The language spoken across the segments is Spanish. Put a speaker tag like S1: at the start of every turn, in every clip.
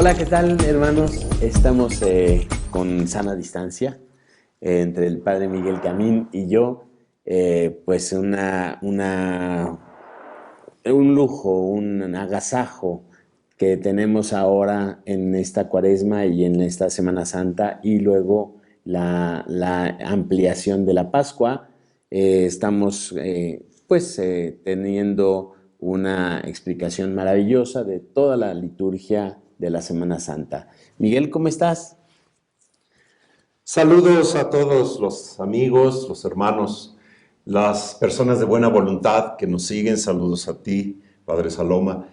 S1: Hola, ¿qué tal, hermanos? Estamos con sana distancia entre el padre Miguel Camín y yo. Pues un lujo, un agasajo que tenemos ahora en esta Cuaresma y en esta Semana Santa, y luego la ampliación de la Pascua. Estamos teniendo una explicación maravillosa de toda la liturgia de la Semana Santa. Miguel, ¿cómo estás?
S2: Saludos a todos los amigos, los hermanos, las personas de buena voluntad que nos siguen. Saludos a ti, Padre Saloma.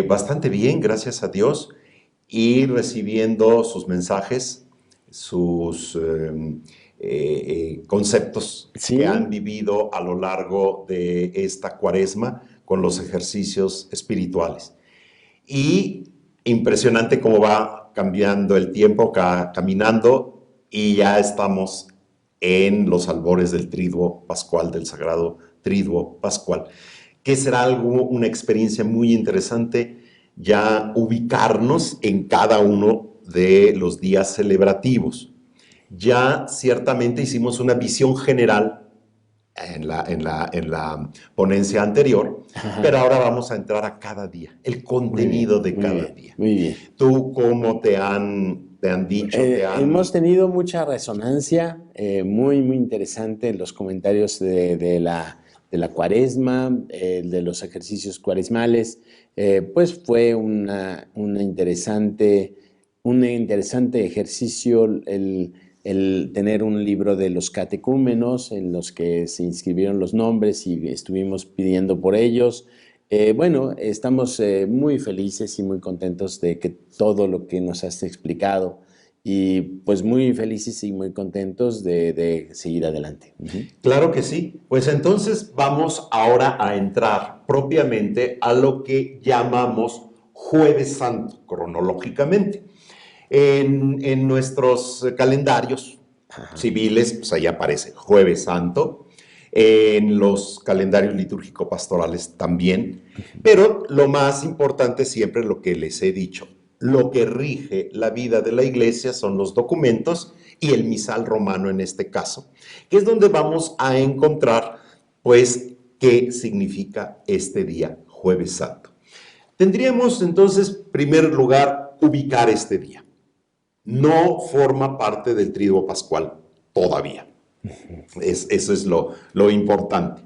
S2: Bastante bien, gracias a Dios, y recibiendo sus mensajes, sus conceptos que han
S1: Sí,
S2: vivido a lo largo de esta Cuaresma con los ejercicios espirituales. Y impresionante cómo va cambiando el tiempo, caminando, y ya estamos en los albores del Triduo Pascual, del Sagrado Triduo Pascual, que será una experiencia muy interesante, ya ubicarnos en cada uno de los días celebrativos. Ya ciertamente hicimos una visión general en la ponencia anterior, pero ahora vamos a entrar a cada día, el
S1: muy bien,
S2: contenido de
S1: muy
S2: cada
S1: bien,
S2: día.
S1: muy bien.
S2: ¿Tú cómo te han dicho,
S1: Hemos tenido mucha resonancia, muy interesante en los comentarios de la Cuaresma, de los ejercicios cuaresmales. Pues fue un interesante ejercicio el tener un libro de los catecúmenos en los que se inscribieron los nombres y estuvimos pidiendo por ellos. Bueno, estamos muy felices y muy contentos de que todo lo que nos has explicado, y pues muy felices y muy contentos de seguir adelante. Ujú.
S2: Claro que sí. Pues entonces vamos ahora a entrar propiamente a lo que llamamos Jueves Santo, cronológicamente. En nuestros calendarios
S1: Ajá.
S2: civiles, pues ahí aparece Jueves Santo, en los calendarios litúrgico-pastorales también, pero lo más importante siempre, lo que les he dicho, lo que rige la vida de la iglesia son los documentos y el misal romano en este caso, que es donde vamos a encontrar, pues, qué significa este día, Jueves Santo. Tendríamos entonces, en primer lugar, ubicar este día. No forma parte del Triduo Pascual todavía. Eso es lo importante.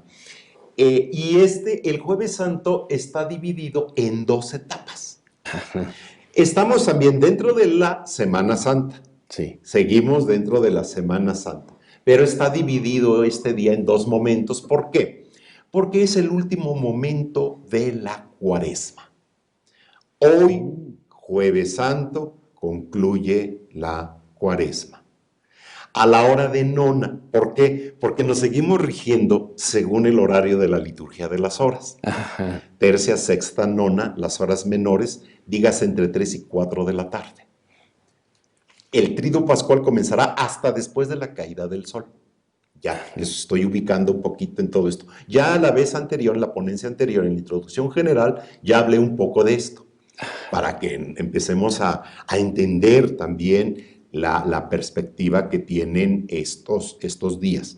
S2: El Jueves Santo está dividido en dos etapas. Estamos también dentro de la Semana Santa.
S1: Sí.
S2: Seguimos dentro de la Semana Santa. Pero está dividido este día en dos momentos. ¿Por qué? Porque es el último momento de la Cuaresma. Hoy, Jueves Santo, concluye la Cuaresma. A la hora de nona. ¿Por qué? Porque nos seguimos rigiendo según el horario de la liturgia de las horas.
S1: Ajá.
S2: Tercia, sexta, nona, las horas menores, dígase entre 3 y 4 de la tarde. El Triduo Pascual comenzará hasta después de la caída del sol. Ya, estoy ubicando un poquito en todo esto. Ya a la vez anterior, en la ponencia anterior, en la introducción general, ya hablé un poco de esto, para que empecemos a entender también la perspectiva que tienen estos días.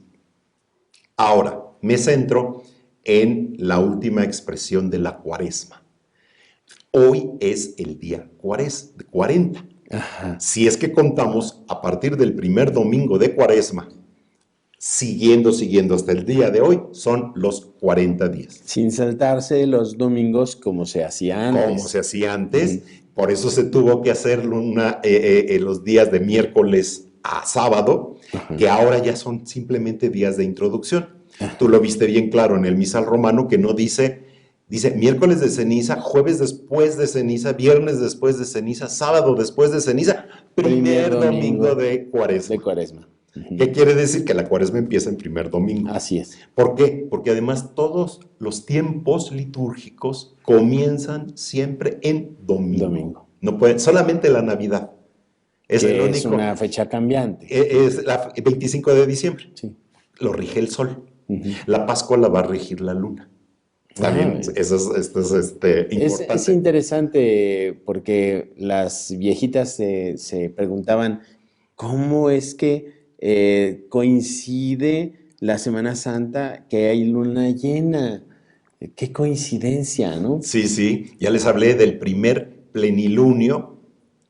S2: Ahora, me centro en la última expresión de la Cuaresma. Hoy es el día 40.
S1: Ajá.
S2: Si es que contamos a partir del primer domingo de Cuaresma, siguiendo hasta el día de hoy, son los 40 días.
S1: Sin saltarse los domingos como se hacía
S2: Como se
S1: antes.
S2: hacía antes,
S1: Ujú.
S2: por eso se tuvo que hacer los días de miércoles a sábado,
S1: Ajá.
S2: que ahora ya son simplemente días de introducción. Tú lo viste bien claro en el misal romano, que no dice miércoles de ceniza, jueves después de ceniza, viernes después de ceniza, sábado después de ceniza,
S1: Primer
S2: primer domingo
S1: domingo
S2: de
S1: de
S2: Cuaresma.
S1: Cuaresma. Ujú.
S2: ¿Qué quiere decir? Que la Cuaresma empieza en primer domingo.
S1: Así es.
S2: ¿Por qué? Porque además todos los tiempos litúrgicos comienzan siempre en domingo.
S1: Domingo.
S2: No pueden, solamente la Navidad. Es el
S1: Que es
S2: único.
S1: una fecha cambiante.
S2: Es el 25 de diciembre.
S1: Sí.
S2: Lo rige el sol.
S1: Ujú.
S2: La Pascua la va a regir la luna. También
S1: Ah,
S2: eso es
S1: es
S2: importante.
S1: interesante porque las viejitas se preguntaban cómo es que coincide la Semana Santa que hay luna llena. Qué coincidencia, ¿no?
S2: Sí, sí, ya les hablé del primer plenilunio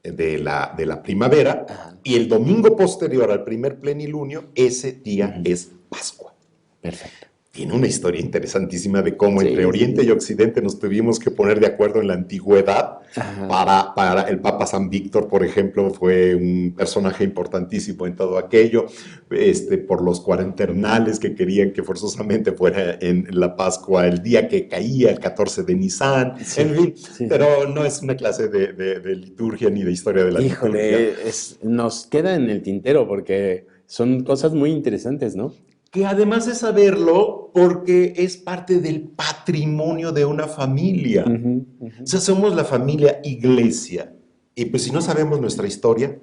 S2: de la primavera
S1: Ajá.
S2: y el domingo posterior al primer plenilunio, ese día
S1: Ujú.
S2: es Pascua.
S1: Perfecto.
S2: Tiene una historia interesantísima de cómo entre
S1: Sí, sí,
S2: Oriente y
S1: sí.
S2: Occidente nos tuvimos que poner de acuerdo en la antigüedad.
S1: Ajá.
S2: Para el Papa San Víctor, por ejemplo, fue un personaje importantísimo en todo aquello, por los cuarenternales que querían que forzosamente fuera en la Pascua el día que caía, el 14 de Nisan, en
S1: Sí,
S2: fin,
S1: sí, sí.
S2: pero no es una clase de liturgia ni de historia de la liturgia.
S1: Híjole, nos queda en el tintero porque son cosas muy interesantes, ¿no?
S2: Que además de saberlo, porque es parte del patrimonio de una familia.
S1: Ujú,
S2: O
S1: ujú.
S2: sea, somos la familia iglesia. Y pues si no sabemos nuestra historia,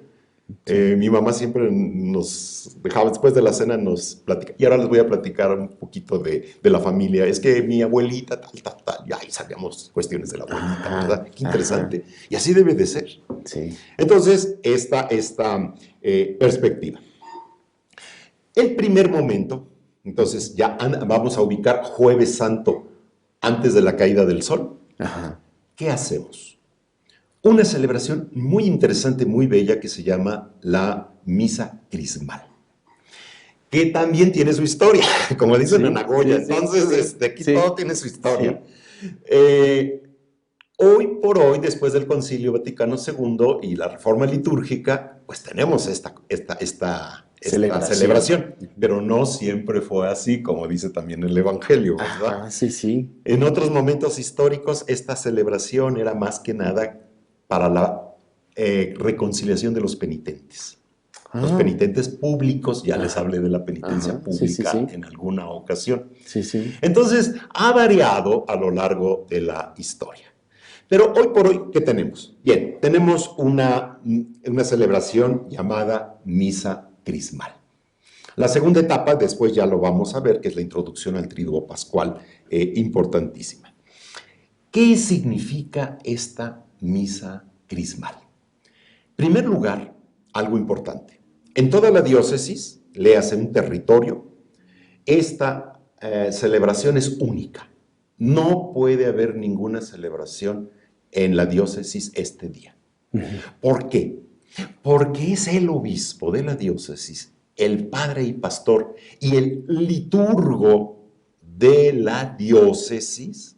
S1: Sí.
S2: mi mamá siempre nos dejaba, después de la cena nos platica, y ahora les voy a platicar un poquito de la familia. Es que mi abuelita, tal, tal, tal, y ahí sabíamos cuestiones de la abuelita,
S1: Ajá,
S2: ¿verdad? Qué
S1: ajá.
S2: interesante. Y así debe de ser.
S1: Sí.
S2: Entonces, esta perspectiva. El primer momento, entonces ya vamos a ubicar Jueves Santo antes de la caída del sol.
S1: Ajá.
S2: ¿Qué hacemos? Una celebración muy interesante, muy bella, que se llama la Misa Crismal, que también tiene su historia, como dicen en
S1: Sí,
S2: Nagoya.
S1: sí, sí,
S2: Entonces,
S1: sí,
S2: aquí todo
S1: sí,
S2: tiene su historia.
S1: sí.
S2: Eh, Hoy por hoy, después del Concilio Vaticano II y la reforma litúrgica, pues tenemos esta
S1: Celebración.
S2: celebración,
S1: Ujú.
S2: pero no siempre fue así, como dice también el Evangelio, ¿verdad?
S1: Ajá, sí, sí.
S2: En otros momentos históricos, esta celebración era más que nada para la reconciliación de los penitentes. Los
S1: Ah,
S2: penitentes públicos, ya les
S1: ajá,
S2: hablé de la penitencia
S1: ajá, sí, sí,
S2: pública
S1: sí.
S2: en alguna ocasión.
S1: Sí, sí.
S2: Entonces, ha variado a lo largo de la historia. Pero hoy por hoy, ¿qué tenemos? Bien, tenemos una celebración llamada Misa Crismal. La segunda etapa, después ya lo vamos a ver, que es la introducción al Triduo Pascual, importantísima. ¿Qué significa esta Misa Crismal? En primer lugar, algo importante. En toda la diócesis, léase un territorio, esta celebración es única. No puede haber ninguna celebración en la diócesis este día.
S1: Ujú.
S2: ¿Por qué? Porque es el obispo de la diócesis, el padre y pastor y el liturgo de la diócesis,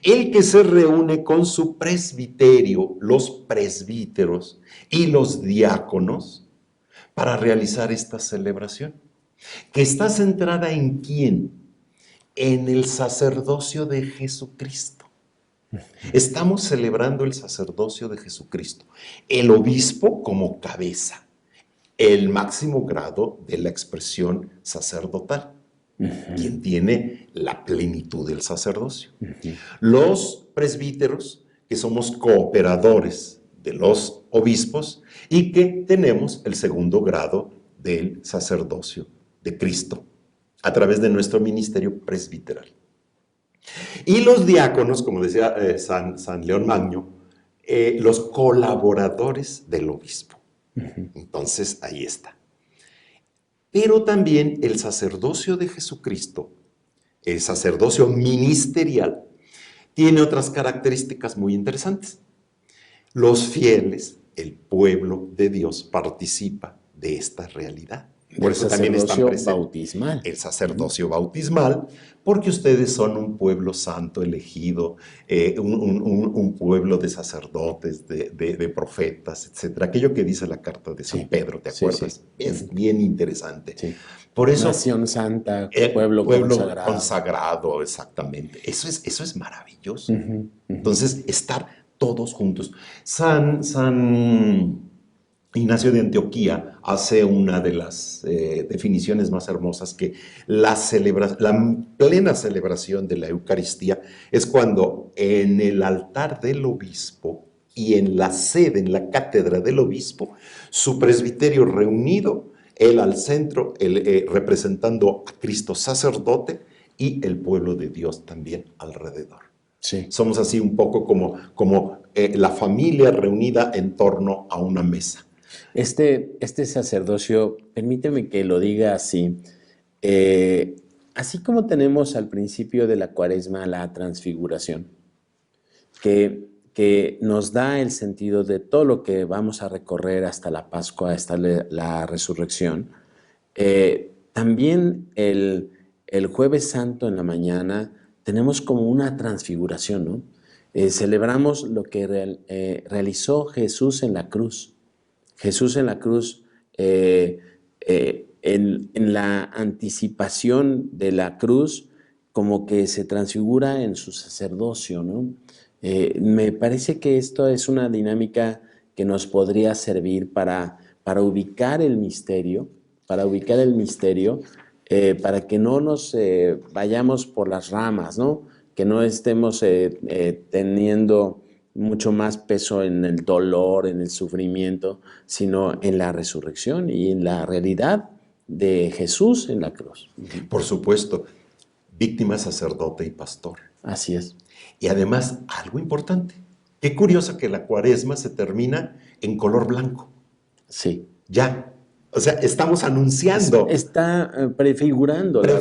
S2: el que se reúne con su presbiterio, los presbíteros y los diáconos para realizar esta celebración, que está centrada en quién, en el sacerdocio de Jesucristo. Estamos celebrando el sacerdocio de Jesucristo, el obispo como cabeza, el máximo grado de la expresión sacerdotal,
S1: Ujú,
S2: quien tiene la plenitud del sacerdocio.
S1: ujú.
S2: Los presbíteros, que somos cooperadores de los obispos y que tenemos el segundo grado del sacerdocio de Cristo a través de nuestro ministerio presbiteral. Y los diáconos, como decía San León Magno, los colaboradores del obispo. Entonces, ahí está. Pero también el sacerdocio de Jesucristo, el sacerdocio ministerial, tiene otras características muy interesantes. Los fieles, el pueblo de Dios, participa de esta realidad. Por
S1: Del
S2: eso también están
S1: sacerdocio
S2: presentes
S1: bautismal.
S2: el
S1: Ujú.
S2: sacerdocio bautismal, porque ustedes son un pueblo santo elegido, un pueblo de sacerdotes, de profetas, etc. Aquello que dice la carta de San
S1: Sí,
S2: Pedro, ¿te
S1: sí, sí.
S2: acuerdas? Es
S1: Ujú.
S2: bien interesante.
S1: Sí.
S2: Por eso,
S1: Nación santa,
S2: el
S1: pueblo
S2: pueblo
S1: consagrado.
S2: consagrado, exactamente. Eso es maravilloso.
S1: Ujú, ujú.
S2: Entonces, estar todos juntos. San Ignacio de Antioquía hace una de las definiciones más hermosas que la plena celebración de la Eucaristía es cuando en el altar del obispo y en la sede, en la cátedra del obispo, su presbiterio reunido, él al centro, él, representando a Cristo sacerdote, y el pueblo de Dios también alrededor.
S1: Sí.
S2: Somos así un poco como la familia reunida en torno a una mesa.
S1: Este sacerdocio, permíteme que lo diga así, así como tenemos al principio de la Cuaresma la transfiguración, que nos da el sentido de todo lo que vamos a recorrer hasta la Pascua, hasta la resurrección. También el Jueves Santo en la mañana tenemos como una transfiguración, ¿no? Celebramos lo que realizó Jesús en la cruz. Jesús en la cruz, en la anticipación de la cruz, como que se transfigura en su sacerdocio, ¿no? Me parece que esto es una dinámica que nos podría servir para ubicar el misterio, para que no nos vayamos por las ramas, ¿no? Que no estemos teniendo mucho más peso en el dolor, en el sufrimiento, sino en la resurrección y en la realidad de Jesús en la cruz.
S2: Por supuesto, víctima, sacerdote y pastor.
S1: Así es.
S2: Y además, algo importante. Qué curioso que la Cuaresma se termina en color blanco.
S1: Sí.
S2: Ya. O sea, estamos anunciando.
S1: Está prefigurando
S2: la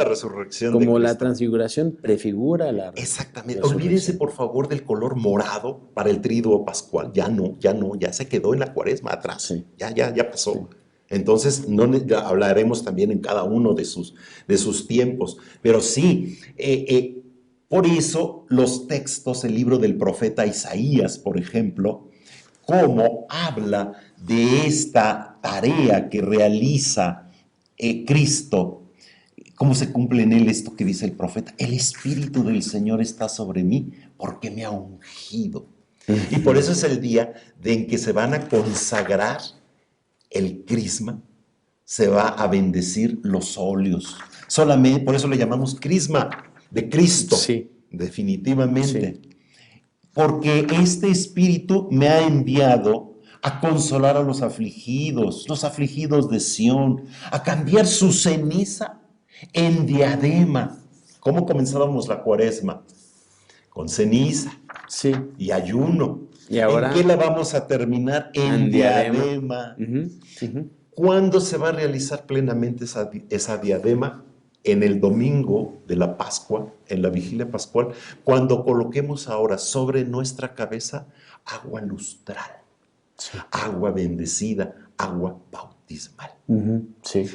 S2: resurrección de Cristo.
S1: Como la transfiguración prefigura la resurrección.
S2: Exactamente. Olvídense, por favor, del color morado para el triduo pascual. Ya se quedó en la Cuaresma atrás.
S1: Sí.
S2: Ya pasó.
S1: Sí.
S2: Entonces, ya hablaremos también en cada uno de sus tiempos. Pero sí, por eso los textos, el libro del profeta Isaías, por ejemplo, cómo habla de esta tarea que realiza Cristo, cómo se cumple en él esto que dice el profeta: el Espíritu del Señor está sobre mí porque me ha ungido. Y por eso es el día en que se van a consagrar el crisma, se va a bendecir los óleos. Solamente, por eso le llamamos crisma de Cristo.
S1: Sí.
S2: Definitivamente.
S1: Sí.
S2: Porque este Espíritu me ha enviado a consolar a los afligidos de Sión, a cambiar su ceniza en diadema. ¿Cómo comenzábamos la Cuaresma? Con ceniza,
S1: sí,
S2: y ayuno.
S1: Y ahora,
S2: ¿en qué la vamos a terminar? En diadema. ¿Cuándo se va a realizar plenamente esa diadema? En el domingo de la Pascua, en la vigilia pascual, cuando coloquemos ahora sobre nuestra cabeza agua lustral, sí, agua bendecida, agua bautismal.
S1: Sí.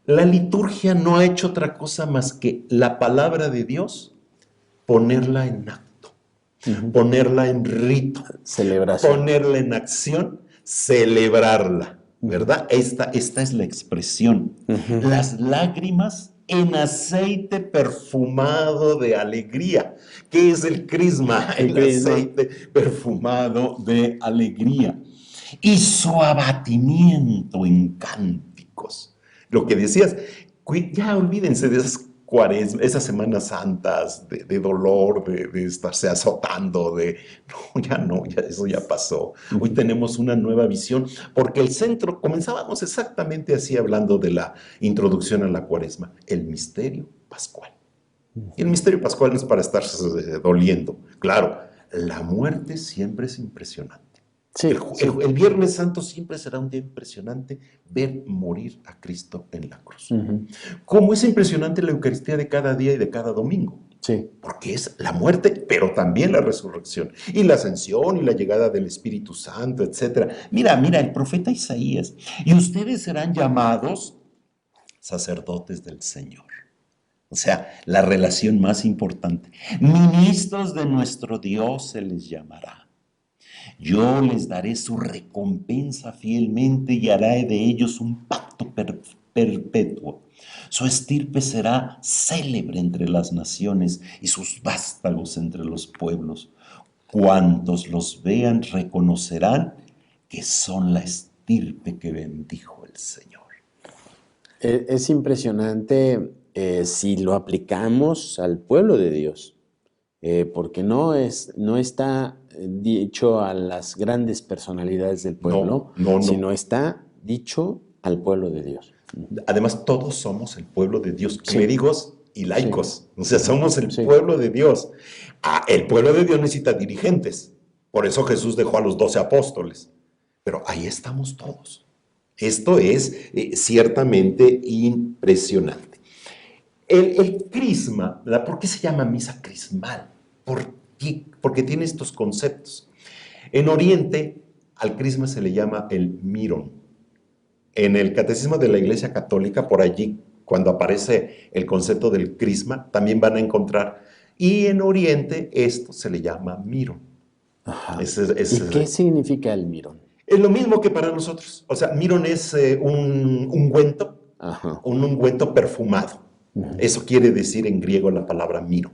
S2: La liturgia no ha hecho otra cosa más que la palabra de Dios, ponerla en acto, ponerla en rito,
S1: celebración,
S2: ponerla en acción, celebrarla, ¿verdad? Esta es la expresión. Las lágrimas en aceite perfumado de alegría. ¿Qué es el crisma? El aceite perfumado de alegría. Y su abatimiento en cánticos. Lo que decías, ya olvídense de esas Cuaresma, esas Semanas Santas de dolor, de estarse azotando, ya eso ya pasó. Hoy tenemos una nueva visión, porque el centro, comenzábamos exactamente así hablando de la introducción a la Cuaresma, el misterio pascual. Y el misterio pascual no es para estarse doliendo. Claro, la muerte siempre es impresionante.
S1: Sí,
S2: el Viernes Santo siempre será un día impresionante ver morir a Cristo en la cruz. Como es impresionante la Eucaristía de cada día y de cada domingo.
S1: Sí.
S2: Porque es la muerte, pero también la resurrección, y la ascensión, y la llegada del Espíritu Santo, etc. Mira, el profeta Isaías: y ustedes serán llamados sacerdotes del Señor. O sea, la relación más importante. Ministros de nuestro Dios se les llamará. Yo les daré su recompensa fielmente y haré de ellos un pacto perpetuo. Su estirpe será célebre entre las naciones y sus vástagos entre los pueblos. Cuantos los vean reconocerán que son la estirpe que bendijo el Señor.
S1: Es impresionante si lo aplicamos al pueblo de Dios, porque no está dicho a las grandes personalidades del pueblo, sino está dicho al pueblo de Dios.
S2: Además, todos somos el pueblo de Dios. Clérigos, y laicos. O sea, somos el
S1: Sí.
S2: pueblo de Dios. El pueblo de Dios necesita dirigentes. Por eso Jesús dejó a los 12 apóstoles. Pero ahí estamos todos. Esto es ciertamente impresionante. El crisma, ¿verdad? ¿Por qué se llama misa crismal? Porque tiene estos conceptos. En Oriente, al crisma se le llama el mirón. En el Catecismo de la Iglesia Católica, por allí, cuando aparece el concepto del crisma, también van a encontrar. Y en Oriente, esto se le llama mirón.
S1: Ajá. ¿Y qué significa el mirón?
S2: Es lo mismo que para nosotros. O sea, mirón es un ungüento, un ungüento perfumado. Eso quiere decir en griego la palabra miro.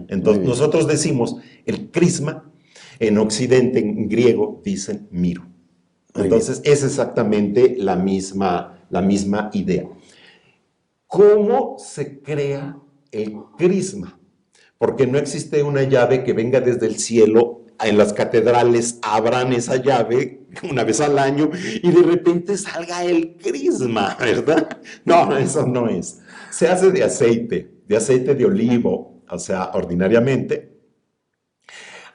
S2: Entonces, nosotros decimos el crisma, en Occidente, en griego, dicen miro. Entonces, es exactamente la misma idea. ¿Cómo se crea el crisma? Porque no existe una llave que venga desde el cielo. En las catedrales abran esa llave una vez al año y de repente salga el crisma, ¿verdad? No, eso no es. Se hace de aceite de olivo, o sea, ordinariamente.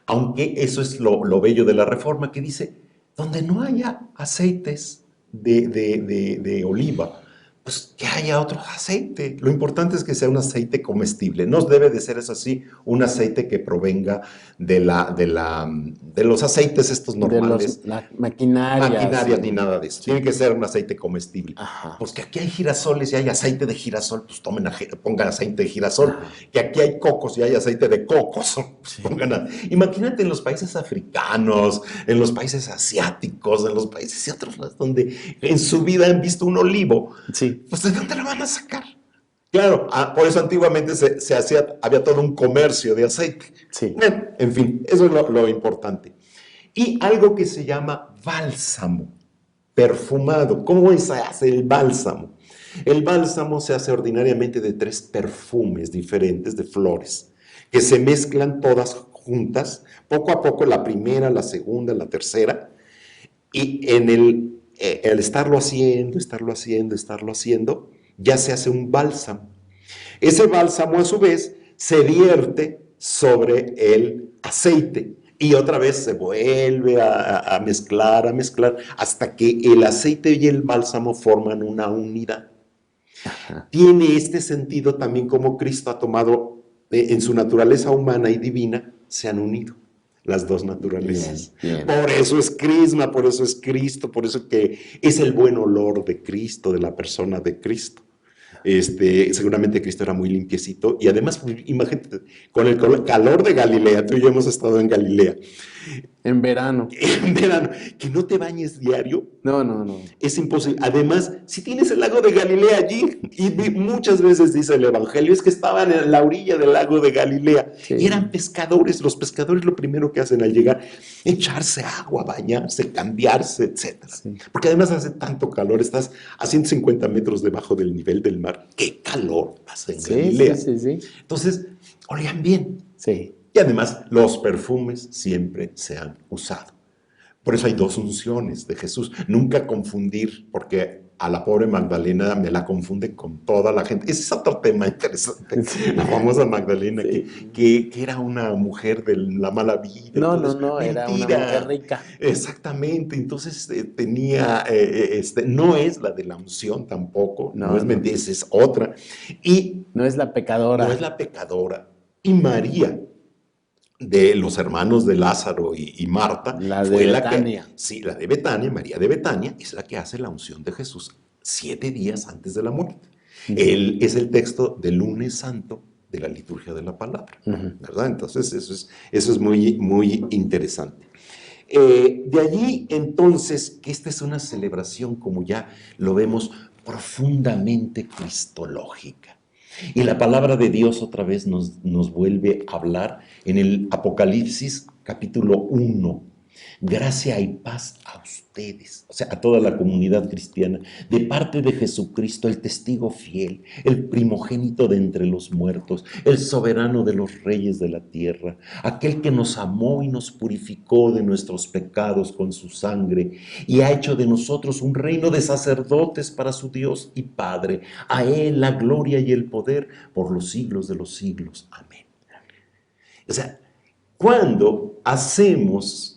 S2: Aunque eso es lo bello de la Reforma, que dice, donde no haya aceites de oliva, pues que haya otro aceite. Lo importante es que sea un aceite comestible. No debe de ser, eso sí, un aceite que provenga de los aceites estos normales.
S1: De la maquinarias.
S2: Ni nada de eso. Sí. Tiene que ser un aceite comestible. Ajá. Pues que aquí hay girasoles y hay aceite de girasol, pues pongan aceite de girasol. Ajá. Que aquí hay cocos y hay aceite de cocos, pues sí. Imagínate en los países africanos, en los países asiáticos, en los países y otros lados donde en su vida han visto un olivo. Sí. Pues ¿de dónde lo van a sacar? Claro, por eso antiguamente había todo un comercio de aceite. Sí. Bueno, en fin, eso es lo importante. Y algo que se llama bálsamo, perfumado. ¿Cómo se hace el bálsamo? El bálsamo se hace ordinariamente de 3 perfumes diferentes de flores, que se mezclan todas juntas, poco a poco, la primera, la segunda, la tercera, y en el estarlo haciendo, ya se hace un bálsamo. Ese bálsamo, a su vez, se vierte sobre el aceite y otra vez se vuelve a mezclar, hasta que el aceite y el bálsamo forman una unidad. Ajá. Tiene este sentido también como Cristo ha tomado en su naturaleza humana y divina, se han unido las dos naturalezas. Bien. Por eso es crisma, por eso es Cristo, por eso que es el buen olor de Cristo, de la persona de Cristo. Seguramente Cristo era muy limpiecito y además, imagínate, con el calor de Galilea, tú y yo hemos estado en Galilea.
S1: En verano.
S2: En verano. Que no te bañes diario.
S1: No.
S2: Es imposible. Además, si tienes el lago de Galilea allí, y muchas veces dice el Evangelio, es que estaban en la orilla del lago de Galilea. Sí. Y eran pescadores. Los pescadores lo primero que hacen al llegar, echarse agua, bañarse, cambiarse, etc. Sí. Porque además hace tanto calor, estás a 150 metros debajo del nivel del mar. ¡Qué calor hace en Galilea! Sí. Entonces, olían bien. Sí. Y además, los perfumes siempre se han usado. Por eso hay 2 unciones de Jesús. Nunca confundir, porque a la pobre Magdalena me la confunden con toda la gente. Ese es otro tema interesante. Sí. La famosa Magdalena, sí. que era una mujer de la mala vida.
S1: No, era una mujer rica.
S2: Exactamente. Entonces tenía, no es la de la unción tampoco, no es mentira, es otra. Y
S1: no es la pecadora.
S2: No es la pecadora. Y María, de los hermanos de Lázaro y Marta,
S1: la de Betania.
S2: La de Betania, María de Betania, es la que hace la unción de Jesús 7 días antes de la muerte. Es el texto del lunes santo de la liturgia de la palabra, ¿verdad? Entonces eso es muy, muy interesante. De allí, entonces, que esta es una celebración, como ya lo vemos, profundamente cristológica. Y la palabra de Dios otra vez nos vuelve a hablar en el Apocalipsis capítulo 1. Gracia y paz a ustedes, o sea, a toda la comunidad cristiana, de parte de Jesucristo, el testigo fiel, el primogénito de entre los muertos, el soberano de los reyes de la tierra, aquel que nos amó y nos purificó de nuestros pecados con su sangre y ha hecho de nosotros un reino de sacerdotes para su Dios y Padre. A Él la gloria y el poder por los siglos de los siglos. Amén. O sea, cuando hacemos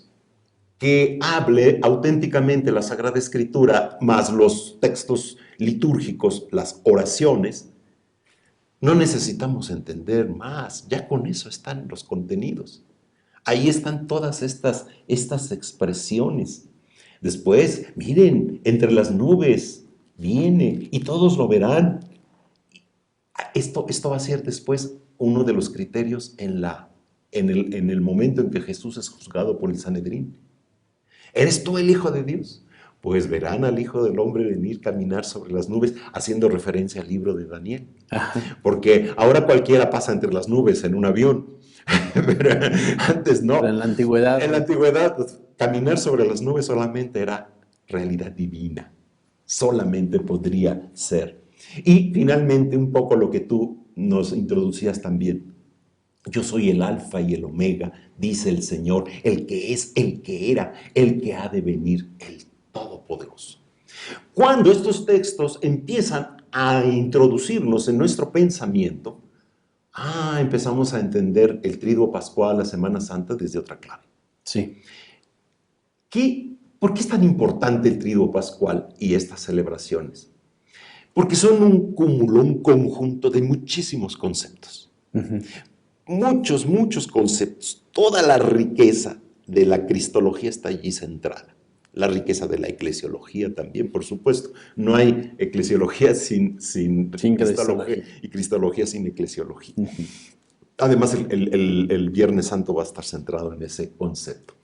S2: que hable auténticamente la Sagrada Escritura, más los textos litúrgicos, las oraciones, no necesitamos entender más, ya con eso están los contenidos. Ahí están todas estas expresiones. Después, miren, entre las nubes viene y todos lo verán. Esto va a ser después uno de los criterios en el momento en que Jesús es juzgado por el Sanedrín. ¿Eres tú el Hijo de Dios? Pues verán al Hijo del Hombre venir caminar sobre las nubes, haciendo referencia al libro de Daniel. Porque ahora cualquiera pasa entre las nubes en un avión, pero antes no.
S1: Pero en la antigüedad.
S2: En la antigüedad, pues, caminar sobre las nubes solamente era realidad divina. Solamente podría ser. Y finalmente, un poco lo que tú nos introducías también. Yo soy el alfa y el omega, dice el Señor, el que es, el que era, el que ha de venir, el Todopoderoso. Cuando estos textos empiezan a introducirnos en nuestro pensamiento, empezamos a entender el Triduo Pascual, la Semana Santa, desde otra clave.
S1: Sí.
S2: ¿Por qué es tan importante el Triduo Pascual y estas celebraciones? Porque son un cúmulo, un conjunto de muchísimos conceptos. Muchos conceptos. Toda la riqueza de la cristología está allí centrada. La riqueza de la eclesiología también, por supuesto. No hay eclesiología sin cristología y cristología sin eclesiología. Además, el Viernes Santo va a estar centrado en ese concepto.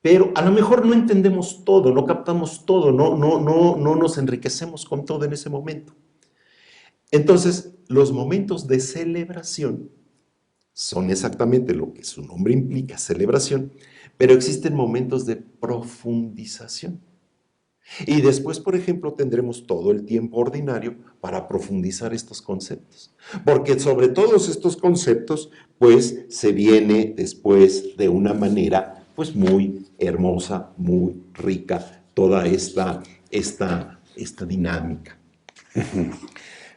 S2: Pero a lo mejor no entendemos todo, no captamos todo, no nos enriquecemos con todo en ese momento. Entonces, los momentos de celebración son exactamente lo que su nombre implica, celebración, pero existen momentos de profundización. Y después, por ejemplo, tendremos todo el tiempo ordinario para profundizar estos conceptos. Porque sobre todos estos conceptos, pues, se viene después de una manera, pues, muy hermosa, muy rica, toda esta dinámica.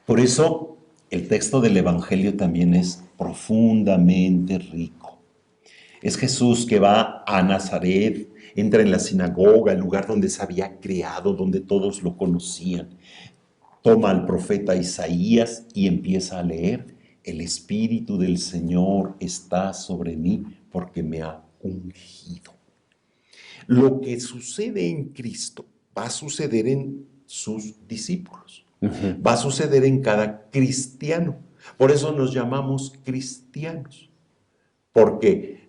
S2: Por eso, el texto del Evangelio también es profundamente rico. Es Jesús que va a Nazaret, entra en la sinagoga, el lugar donde se había creado, donde todos lo conocían. Toma al profeta Isaías y empieza a leer: el Espíritu del Señor está sobre mí porque me ha ungido. Lo que sucede en Cristo va a suceder en sus discípulos. Va a suceder en cada cristiano. Por eso nos llamamos cristianos, porque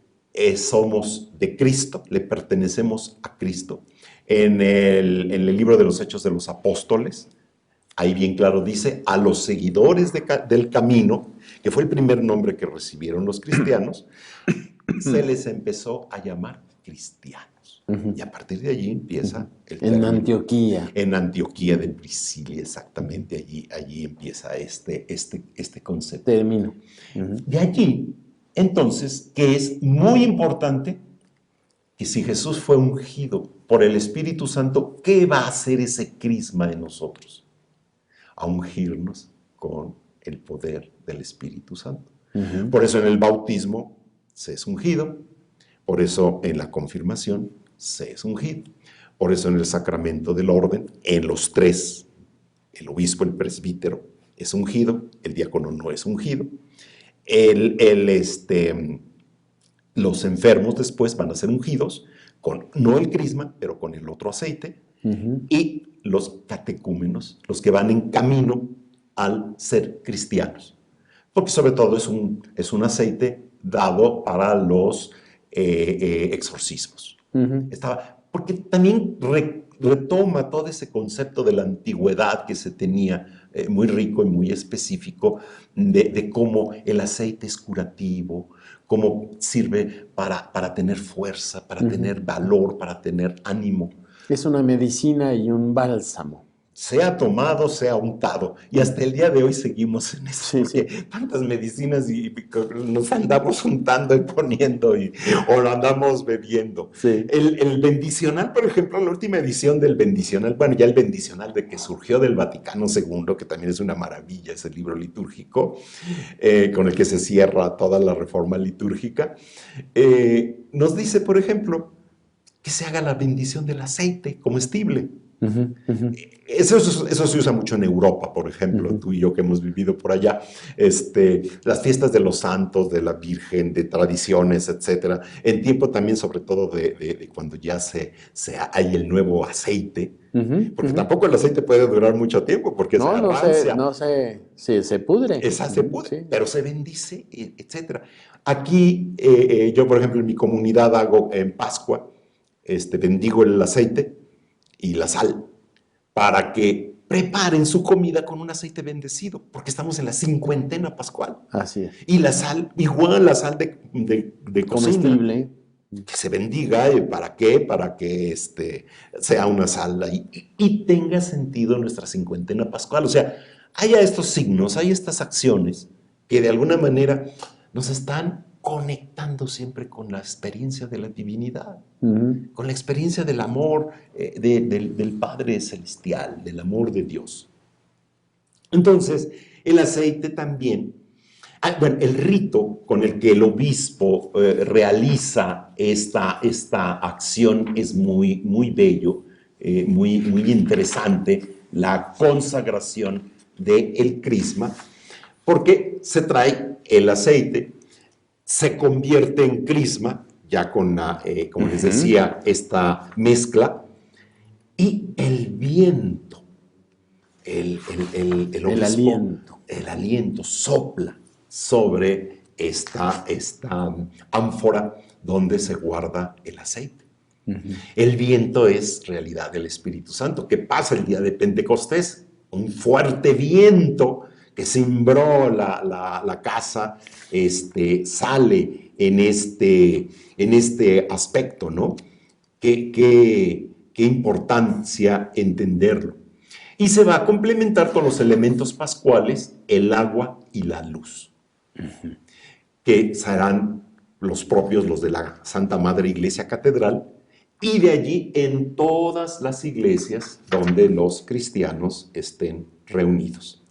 S2: somos de Cristo, le pertenecemos a Cristo. En el libro de los Hechos de los Apóstoles, ahí bien claro dice: a los seguidores del camino, que fue el primer nombre que recibieron los cristianos, se les empezó a llamar cristianos. Y a partir de allí empieza el término.
S1: En Antioquía.
S2: En Antioquía de Pisidia, exactamente, allí empieza este concepto.
S1: Término.
S2: De allí, entonces, que es muy importante que si Jesús fue ungido por el Espíritu Santo, ¿qué va a hacer ese crisma en nosotros? A ungirnos con el poder del Espíritu Santo. Por eso en el bautismo se es ungido, por eso en la confirmación se es ungido, por eso en el sacramento del orden, en los tres, el obispo, el presbítero es ungido, el diácono no es ungido, los enfermos después van a ser ungidos con, no el crisma, pero con el otro aceite, y los catecúmenos, los que van en camino al ser cristianos, porque sobre todo es un aceite dado para los exorcismos. Porque también retoma todo ese concepto de la antigüedad que se tenía muy rico y muy específico de cómo el aceite es curativo, cómo sirve para tener fuerza, para tener valor, para tener ánimo.
S1: Es una medicina y un bálsamo.
S2: Sea tomado, sea untado. Y hasta el día de hoy seguimos en eso,
S1: Sí,
S2: porque
S1: sí.
S2: tantas medicinas y nos andamos untando y poniendo o lo andamos bebiendo.
S1: Sí.
S2: El bendicional, por ejemplo, la última edición del bendicional, bueno, ya el bendicional de que surgió del Vaticano II, que también es una maravilla, ese libro litúrgico, con el que se cierra toda la reforma litúrgica, nos dice, por ejemplo, que se haga la bendición del aceite comestible. Eso se usa mucho en Europa, por ejemplo, tú y yo que hemos vivido por allá, las fiestas de los santos, de la Virgen, de tradiciones, etcétera, en tiempo también sobre todo de cuando ya hay el nuevo aceite, porque tampoco el aceite puede durar mucho tiempo, porque
S1: No,
S2: se
S1: no
S2: arrancia.
S1: sí, se pudre.
S2: Esa se pudre,
S1: Sí.
S2: pero se bendice, etcétera. Aquí, yo, por ejemplo, en mi comunidad hago en Pascua, bendigo el aceite y la sal, para que preparen su comida con un aceite bendecido, porque estamos en la cincuentena pascual.
S1: Así es.
S2: Y la sal, igual la sal de cocina,
S1: Comestible.
S2: que se bendiga, ¿para qué? Para que sea una sal y tenga sentido nuestra cincuentena pascual. O sea, haya estos signos, hay estas acciones que de alguna manera nos están conectando siempre con la experiencia de la divinidad, con la experiencia del amor del Padre Celestial, del amor de Dios. Entonces, el aceite también, bueno, el rito con el que el obispo realiza esta acción es muy, muy bello, muy, muy interesante, la consagración del crisma, porque se trae el aceite, se convierte en crisma, ya con, como les decía, esta mezcla, y el viento, el obispo, el aliento sopla sobre esta ánfora donde se guarda el aceite. El viento es realidad del Espíritu Santo. ¿Qué pasa el día de Pentecostés? Un fuerte viento que cimbró la casa, sale en este aspecto, ¿no? Qué importancia entenderlo. Y se va a complementar con los elementos pascuales, el agua y la luz, que serán los propios, los de la Santa Madre Iglesia Catedral, y de allí en todas las iglesias donde los cristianos estén reunidos.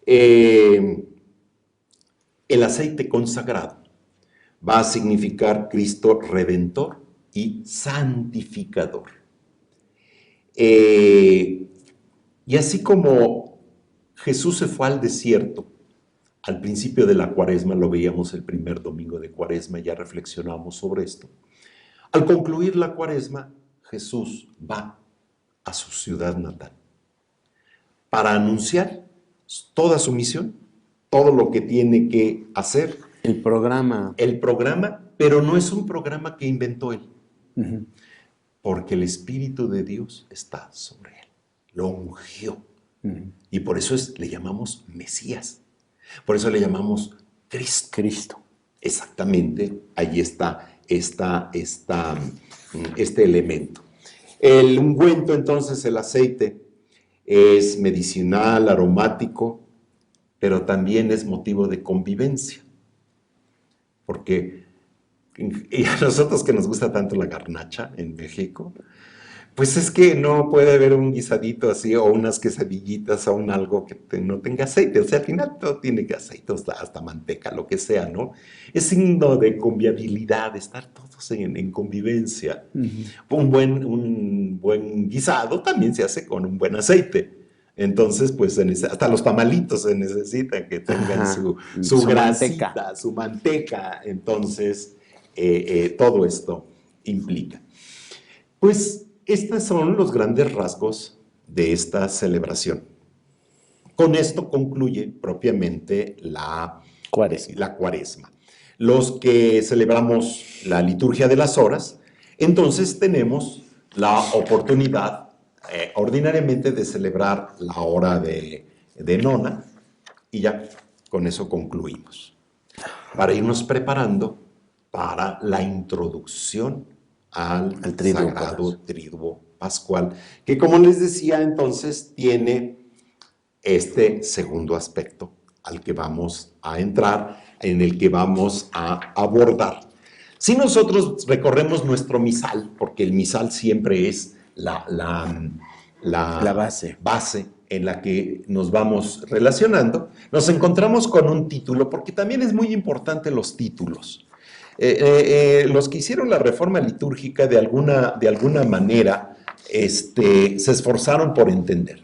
S2: El aceite consagrado va a significar Cristo Redentor y Santificador. Y así como Jesús se fue al desierto al principio de la Cuaresma, lo veíamos el primer domingo de Cuaresma, ya reflexionamos sobre esto. Al concluir la Cuaresma, Jesús va a su ciudad natal para anunciar toda su misión, todo lo que tiene que hacer.
S1: El programa,
S2: pero no es un programa que inventó él, porque el Espíritu de Dios está sobre él, lo ungió. Y por eso le llamamos Mesías, por eso le llamamos Cristo. Exactamente, ahí está este elemento. El ungüento, entonces, el aceite, es medicinal, aromático, pero también es motivo de convivencia. Porque y a nosotros que nos gusta tanto la garnacha en México, pues es que no puede haber un guisadito así o unas quesadillitas o un algo que no tenga aceite. O sea, al final todo tiene aceite, hasta manteca, lo que sea, ¿no? Es signo de convivialidad, de estar todos en convivencia. Un buen guisado también se hace con un buen aceite. Entonces, pues hasta los tamalitos se necesitan que tengan su grasita, su manteca. Entonces, todo esto implica. Pues estos son los grandes rasgos de esta celebración. Con esto concluye propiamente la Cuaresma. Los que celebramos la liturgia de las horas, entonces tenemos la oportunidad ordinariamente de celebrar la hora de de nona, y ya con eso concluimos. Para irnos preparando para la introducción al
S1: Triduo
S2: Sagrado Triduo Pascual, que como les decía entonces tiene este segundo aspecto al que vamos a entrar, en el que vamos a abordar. Si nosotros recorremos nuestro misal, porque el misal siempre es la base en la que nos vamos relacionando, nos encontramos con un título, porque también es muy importante los títulos. Los que hicieron la reforma litúrgica de alguna manera se esforzaron por entender.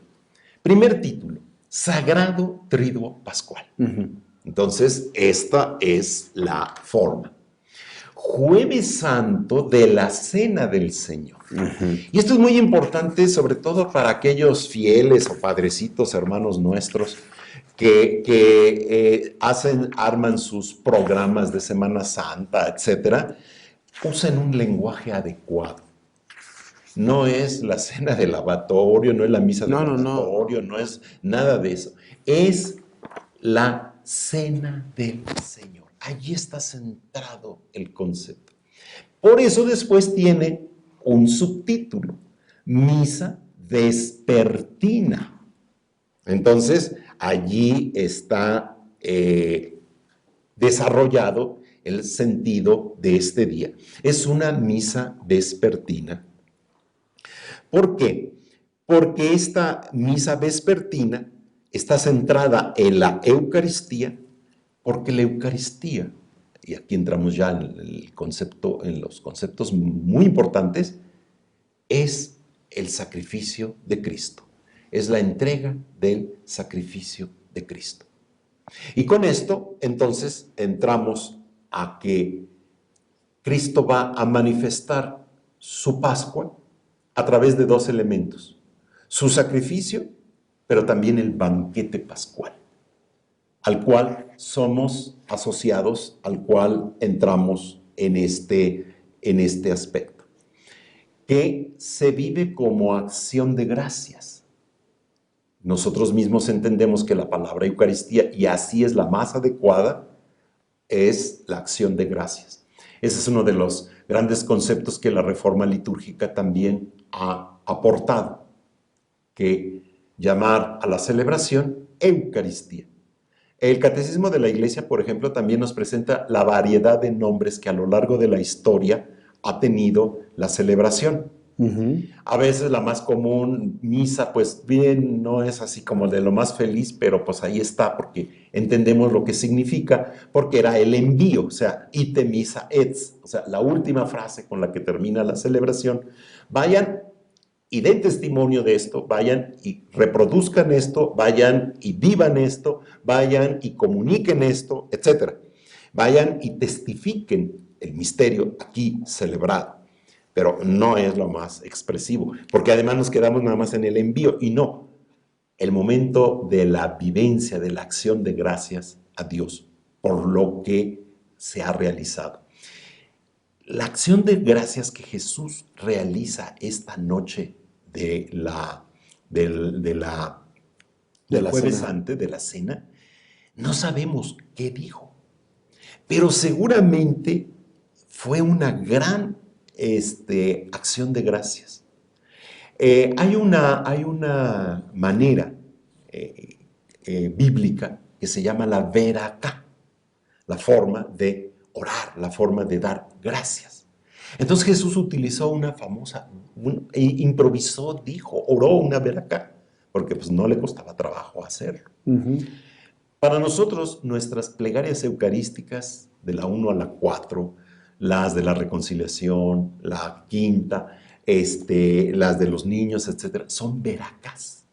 S2: Primer título, Sagrado Triduo Pascual. Entonces, esta es la forma. Jueves Santo de la Cena del Señor. Y esto es muy importante, sobre todo para aquellos fieles o padrecitos, hermanos nuestros, que arman sus programas de Semana Santa, etcétera. Usen un lenguaje adecuado. No es la cena del lavatorio, no es la misa del lavatorio, no es nada de eso. Es la cena del Señor. Allí está centrado el concepto. Por eso después tiene un subtítulo, Misa Vespertina. Entonces, allí está desarrollado el sentido de este día. Es una misa vespertina. ¿Por qué? Porque esta misa vespertina está centrada en la Eucaristía, porque la Eucaristía, y aquí entramos ya en los conceptos muy importantes, es el sacrificio de Cristo, es la entrega del sacrificio de Cristo. Y con esto, entonces, entramos a que Cristo va a manifestar su Pascua a través de dos elementos, su sacrificio, pero también el banquete pascual, al cual somos asociados, al cual entramos en este aspecto, que se vive como acción de gracias. Nosotros mismos entendemos que la palabra Eucaristía, y así es la más adecuada, es la acción de gracias. Ese es uno de los grandes conceptos que la reforma litúrgica también ha aportado, que llamar a la celebración Eucaristía. El Catecismo de la Iglesia, por ejemplo, también nos presenta la variedad de nombres que a lo largo de la historia ha tenido la celebración. A veces la más común, misa, pues bien, no es así como de lo más feliz, pero pues ahí está, porque entendemos lo que significa, porque era el envío, o sea, ite missa et, o sea, la última frase con la que termina la celebración. Vayan y den testimonio de esto, vayan y reproduzcan esto, vayan y vivan esto, vayan y comuniquen esto, etc. Vayan y testifiquen el misterio aquí celebrado. Pero no es lo más expresivo, porque además nos quedamos nada más en el envío, y no, el momento de la vivencia, de la acción de gracias a Dios por lo que se ha realizado. La acción de gracias que Jesús realiza esta noche del Jueves Santo, de la cena, no sabemos qué dijo, pero seguramente fue una gran acción de gracias. Hay una manera bíblica que se llama la veracá, la forma de orar, la forma de dar gracias. Entonces Jesús utilizó una famosa, improvisó, dijo, oró una veracá, porque pues no le costaba trabajo hacerlo. Para nosotros, nuestras plegarias eucarísticas, de la 1 a la 4, las de la reconciliación, la quinta, las de los niños, etcétera, son veracás.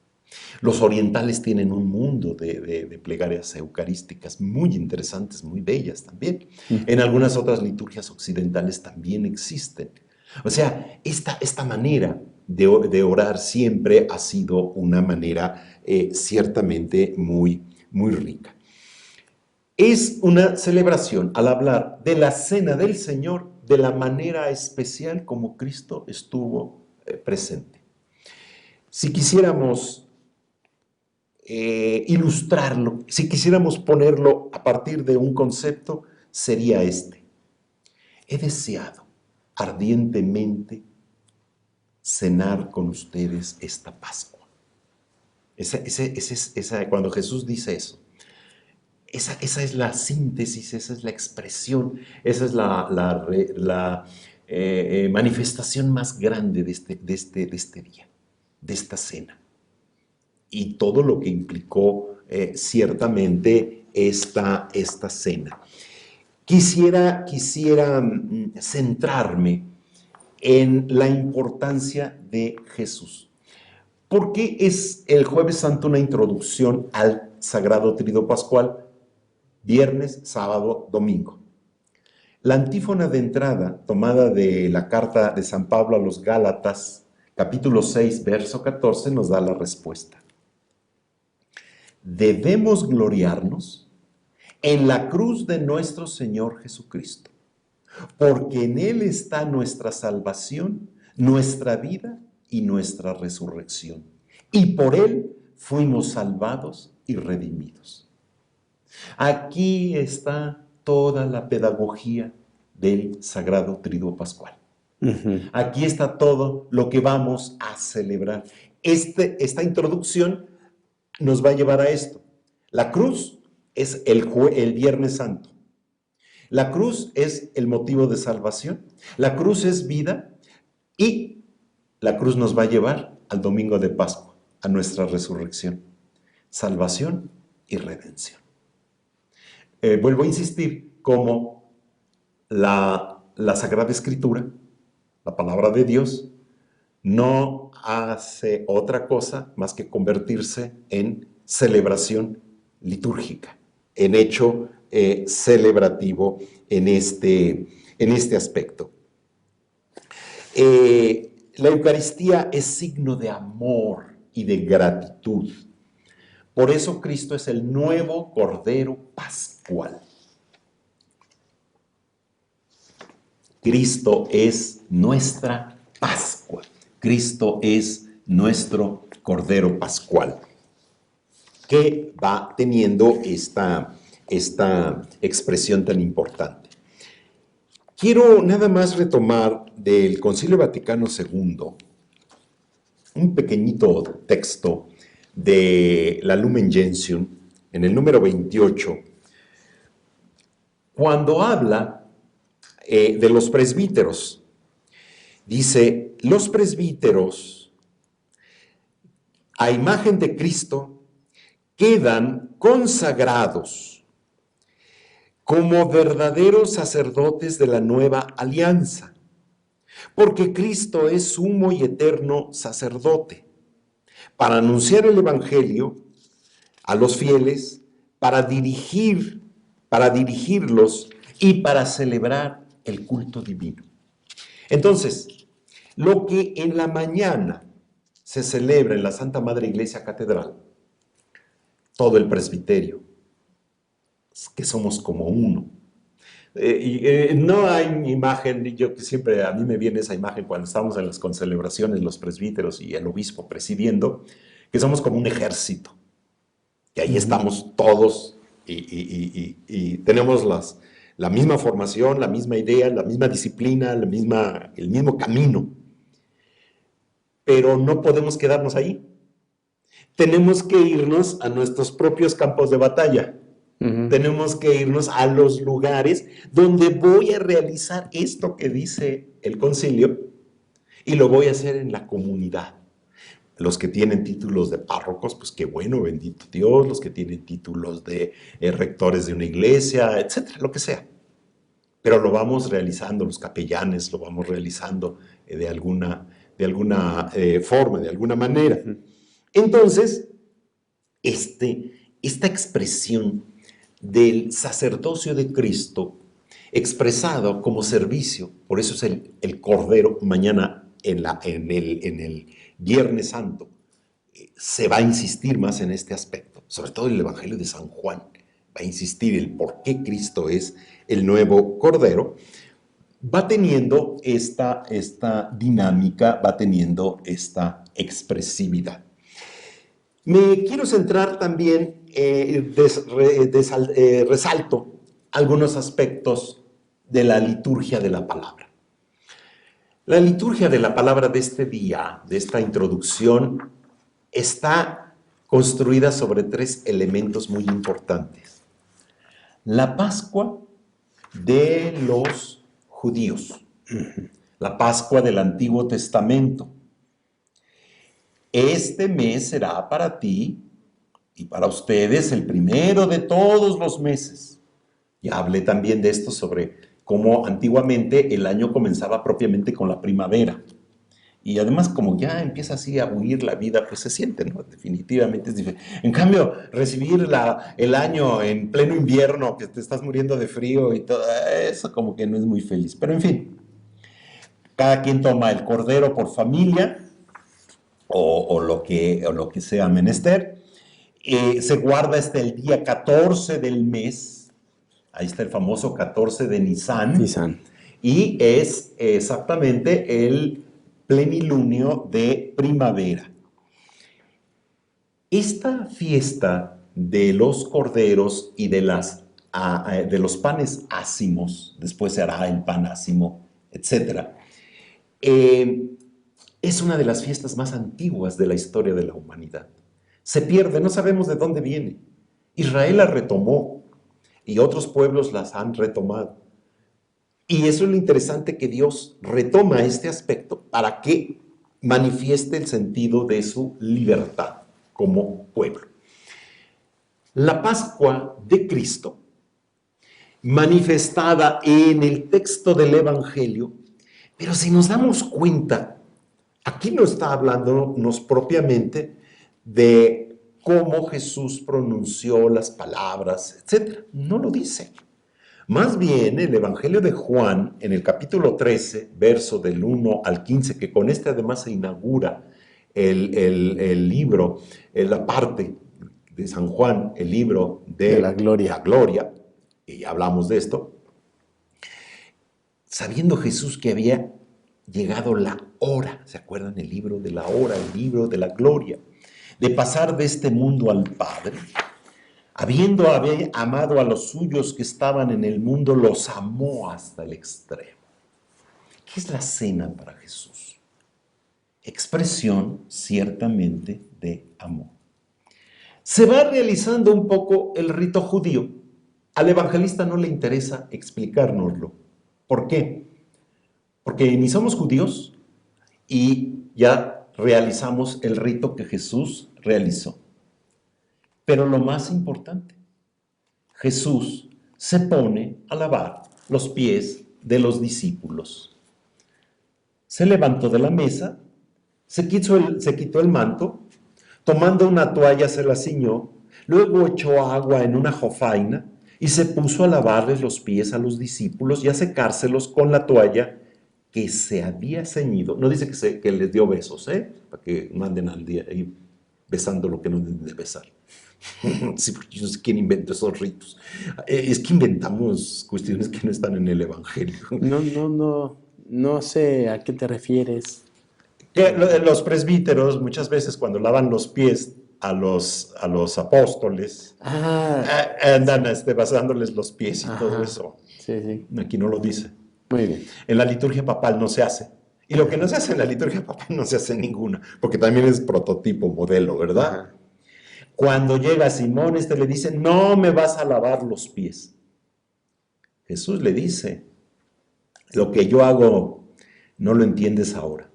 S2: Los orientales tienen un mundo de plegarias eucarísticas muy interesantes, muy bellas también. En algunas otras liturgias occidentales también existen. O sea, esta manera de orar siempre ha sido una manera ciertamente muy, muy rica. Es una celebración al hablar de la cena del Señor de la manera especial como Cristo estuvo presente. Si quisiéramos ilustrarlo, si quisiéramos ponerlo a partir de un concepto, sería este. He deseado ardientemente cenar con ustedes esta Pascua. Cuando Jesús dice eso, esa es la síntesis, esa es la expresión, esa es la manifestación más grande de este día, de esta cena. Y todo lo que implicó ciertamente esta cena. Quisiera centrarme en la importancia de Jesús. ¿Por qué es el Jueves Santo una introducción al Sagrado Tríodo Pascual? Viernes, sábado, domingo. La antífona de entrada, tomada de la carta de San Pablo a los Gálatas, capítulo 6, verso 14, nos da la respuesta. Debemos gloriarnos en la cruz de nuestro Señor Jesucristo, porque en Él está nuestra salvación, nuestra vida y nuestra resurrección. Y por Él fuimos salvados y redimidos. Aquí está toda la pedagogía del Sagrado Tríodo Pascual. Aquí está todo lo que vamos a celebrar. Esta introducción nos va a llevar a esto. La cruz es el Viernes Santo. La cruz es el motivo de salvación. La cruz es vida y la cruz nos va a llevar al domingo de Pascua, a nuestra resurrección. Salvación y redención. Vuelvo a insistir, como la Sagrada Escritura, la palabra de Dios, no hace otra cosa más que convertirse en celebración litúrgica, en hecho celebrativo en este aspecto. La Eucaristía es signo de amor y de gratitud. Por eso Cristo es el nuevo Cordero Pascual. Cristo es nuestra Pascua. Cristo es nuestro Cordero Pascual, que va teniendo esta expresión tan importante. Quiero nada más retomar del Concilio Vaticano II un pequeñito texto de la Lumen Gentium, en el número 28, cuando habla de los presbíteros. Dice, los presbíteros, a imagen de Cristo, quedan consagrados como verdaderos sacerdotes de la nueva alianza, porque Cristo es sumo y eterno sacerdote, para anunciar el Evangelio a los fieles, para dirigirlos y para celebrar el culto divino. Entonces, lo que en la mañana se celebra en la Santa Madre Iglesia Catedral, todo el presbiterio, que somos como uno. No hay imagen, yo que siempre a mí me viene esa imagen cuando estamos en las concelebraciones, los presbíteros y el obispo presidiendo, que somos como un ejército, que ahí estamos todos y tenemos la misma formación, la misma idea, la misma disciplina, el mismo camino. Pero no podemos quedarnos ahí. Tenemos que irnos a nuestros propios campos de batalla. Tenemos que irnos a los lugares donde voy a realizar esto que dice el concilio y lo voy a hacer en la comunidad. Los que tienen títulos de párrocos, pues qué bueno, bendito Dios. Los que tienen títulos de rectores de una iglesia, etcétera, lo que sea. Pero lo vamos realizando, los capellanes lo vamos realizando de alguna forma, de alguna manera. Entonces, esta expresión del sacerdocio de Cristo expresado como servicio, por eso es el Cordero. Mañana en el Viernes Santo se va a insistir más en este aspecto, sobre todo en el Evangelio de San Juan, va a insistir el por qué Cristo es el nuevo Cordero. Va teniendo esta dinámica, va teniendo esta expresividad. Me quiero centrar también, resalto algunos aspectos de la liturgia de la palabra. La liturgia de la palabra de este día, de esta introducción, está construida sobre 3 elementos muy importantes. La Pascua de los judíos, la Pascua del Antiguo Testamento. Este mes será para ti y para ustedes el primero de todos los meses. Ya hablé también de esto sobre cómo antiguamente el año comenzaba propiamente con la primavera. Y además, como ya empieza así a huir la vida, pues se siente, ¿no? Definitivamente es diferente. En cambio, recibir el año en pleno invierno, que te estás muriendo de frío y todo eso, como que no es muy feliz. Pero en fin, cada quien toma el cordero por familia o lo que sea menester. Se guarda hasta el día 14 del mes. Ahí está el famoso 14 de Nisan. Y es exactamente el plenilunio de primavera. Esta fiesta de los corderos y de los panes ácimos, después se hará el pan ácimo, etc., es una de las fiestas más antiguas de la historia de la humanidad. Se pierde, no sabemos de dónde viene. Israel la retomó y otros pueblos las han retomado. Y eso es lo interesante, que Dios retoma este aspecto para que manifieste el sentido de su libertad como pueblo. La Pascua de Cristo, manifestada en el texto del Evangelio, pero si nos damos cuenta, aquí no está hablándonos propiamente de cómo Jesús pronunció las palabras, etc. No lo dice. Más bien, el Evangelio de Juan, en el capítulo 13, verso del 1 al 15, que con este además se inaugura el libro, la parte de San Juan, el libro de
S1: la gloria.
S2: Y hablamos de esto, sabiendo Jesús que había llegado la hora, ¿se acuerdan? El libro de la hora, el libro de la gloria, de pasar de este mundo al Padre. Habiendo amado a los suyos que estaban en el mundo, los amó hasta el extremo. ¿Qué es la cena para Jesús? Expresión, ciertamente, de amor. Se va realizando un poco el rito judío. Al evangelista no le interesa explicárnoslo. ¿Por qué? Porque ni somos judíos y ya realizamos el rito que Jesús realizó. Pero lo más importante, Jesús se pone a lavar los pies de los discípulos. Se levantó de la mesa, se quitó el manto, tomando una toalla se la ciñó, luego echó agua en una jofaina y se puso a lavarles los pies a los discípulos y a secárselos con la toalla que se había ceñido. No dice que les dio besos, para que no anden al día ahí besando lo que no deben de besar. Sí, porque yo no sé quién inventó esos ritos. Es que inventamos cuestiones que no están en el Evangelio.
S1: No sé a qué te refieres.
S2: Que los presbíteros muchas veces cuando lavan los pies a los apóstoles, andan besándoles los pies y todo eso.
S1: Sí.
S2: Aquí no lo dice.
S1: Muy bien.
S2: En la liturgia papal no se hace. Y lo que no se hace en la liturgia papal no se hace en ninguna, porque también es prototipo, modelo, ¿verdad? Ajá. Cuando llega Simón, le dice, no me vas a lavar los pies. Jesús le dice, lo que yo hago no lo entiendes ahora,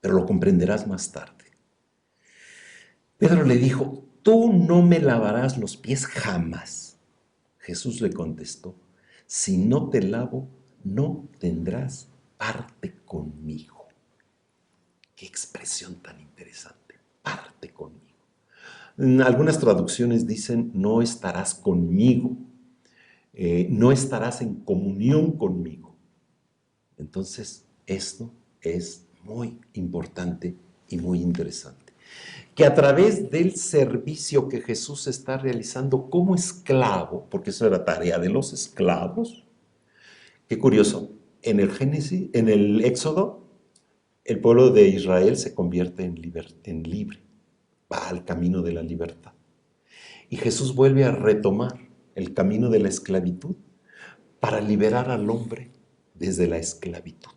S2: pero lo comprenderás más tarde. Pedro le dijo, tú no me lavarás los pies jamás. Jesús le contestó, si no te lavo, no tendrás parte conmigo. Qué expresión tan interesante, parte conmigo. Algunas traducciones dicen, no estarás conmigo, no estarás en comunión conmigo. Entonces, esto es muy importante y muy interesante. Que a través del servicio que Jesús está realizando como esclavo, porque eso era tarea de los esclavos, qué curioso, en el Éxodo, el pueblo de Israel se convierte en libre. va al camino de la libertad. Y Jesús vuelve a retomar el camino de la esclavitud para liberar al hombre desde la esclavitud.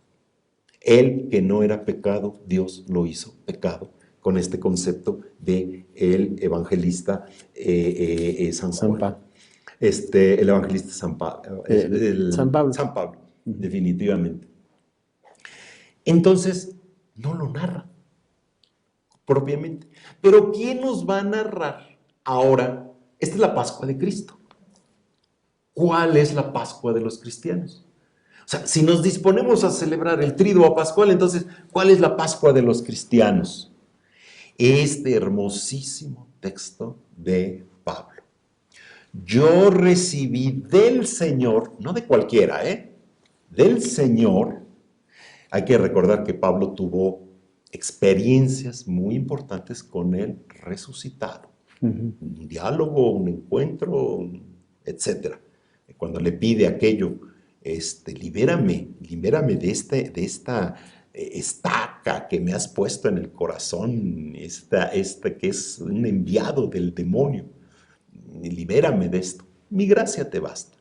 S2: Él que no era pecado, Dios lo hizo pecado, con este concepto de el evangelista San Juan. El evangelista San Pablo.
S1: San Pablo.
S2: San Pablo, definitivamente. Entonces, no lo narra propiamente. Pero ¿quién nos va a narrar ahora? Esta es la Pascua de Cristo. ¿Cuál es la Pascua de los cristianos? O sea, si nos disponemos a celebrar el Tríduo Pascual, entonces, ¿cuál es la Pascua de los cristianos? Este hermosísimo texto de Pablo. Yo recibí del Señor, no de cualquiera, del Señor. Hay que recordar que Pablo tuvo experiencias muy importantes con el resucitado. Un diálogo, un encuentro, etc. Cuando le pide aquello, libérame de esta estaca que me has puesto en el corazón, esta que es un enviado del demonio. Libérame de esto. Mi gracia te basta.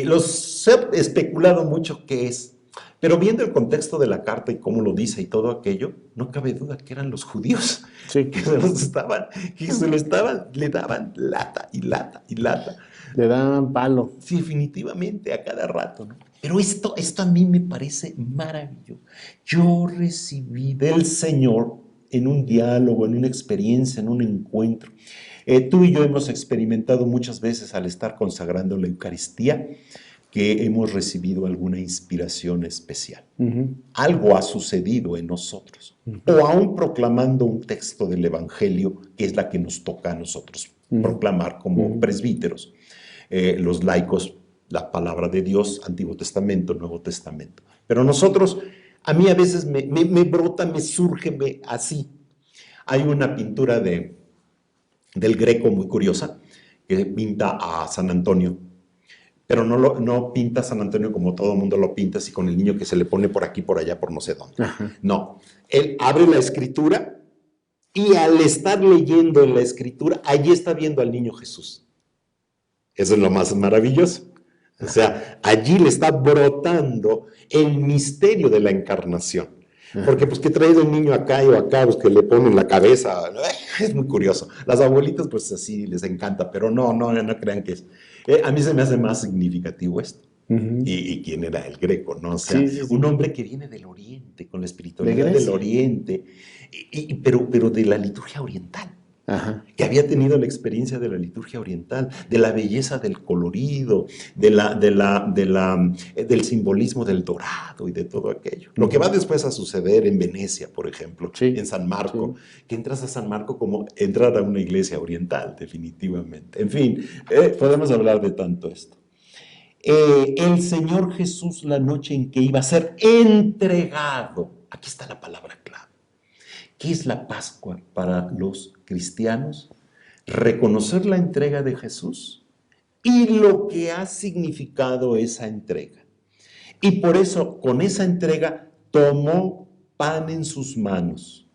S2: Los he especulado mucho qué es, pero viendo el contexto de la carta y cómo lo dice y todo aquello, no cabe duda que eran los judíos que le daban lata y lata y lata.
S1: Le daban palo.
S2: Sí, definitivamente, a cada rato, ¿no? Pero esto a mí me parece maravilloso. Yo recibí del Señor en un diálogo, en una experiencia, en un encuentro. Tú y yo hemos experimentado muchas veces al estar consagrando la Eucaristía que hemos recibido alguna inspiración especial. Algo ha sucedido en nosotros. O aún proclamando un texto del Evangelio, que es la que nos toca a nosotros proclamar como presbíteros. Los laicos, la palabra de Dios, Antiguo Testamento, Nuevo Testamento. Pero nosotros, a mí a veces me brota, me surge así. Hay una pintura del Greco muy curiosa, que pinta a San Antonio, pero no pinta a San Antonio como todo el mundo lo pinta, así con el niño que se le pone por aquí, por allá, por no sé dónde. Ajá. No, él abre la escritura y al estar leyendo en la escritura, allí está viendo al niño Jesús. Eso es lo más maravilloso. O sea, allí le está brotando el misterio de la encarnación. Porque pues que trae el niño acá o acá, pues que le ponen la cabeza, es muy curioso. Las abuelitas pues así les encanta, pero no crean que es. A mí se me hace más significativo esto. ¿Y quién era el Greco? ¿No? O sea, un hombre que viene del Oriente, con la espiritualidad del Oriente, pero de la liturgia oriental. Ajá. Que había tenido la experiencia de la liturgia oriental, de la belleza del colorido, del simbolismo del dorado y de todo aquello. Lo que va después a suceder en Venecia, por ejemplo, en San Marco, que entras a San Marco como entrar a una iglesia oriental, definitivamente. En fin, podemos hablar de tanto esto. El Señor Jesús, la noche en que iba a ser entregado, aquí está la palabra clave. ¿Qué es la Pascua para los cristianos? Reconocer la entrega de Jesús y lo que ha significado esa entrega. Y por eso, con esa entrega, tomó pan en sus manos,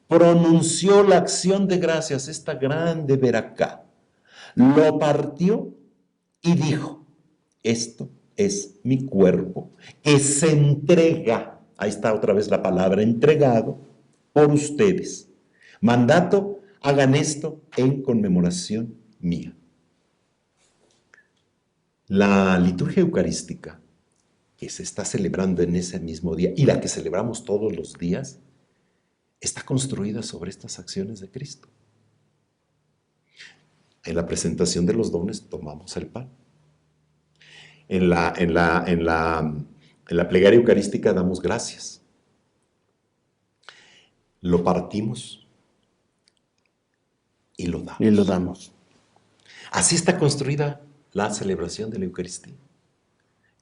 S2: pronunció la acción de gracias, esta grande veracá, lo partió y dijo, esto es mi cuerpo, que se entrega, ahí está otra vez la palabra entregado, por ustedes. Mandato, hagan esto en conmemoración mía. La liturgia eucarística que se está celebrando en ese mismo día y la que celebramos todos los días está construida sobre estas acciones de Cristo. En la presentación de los dones tomamos el pan. En la plegaria eucarística damos gracias. Lo partimos y lo damos.
S1: Y lo damos.
S2: Así está construida la celebración de la Eucaristía.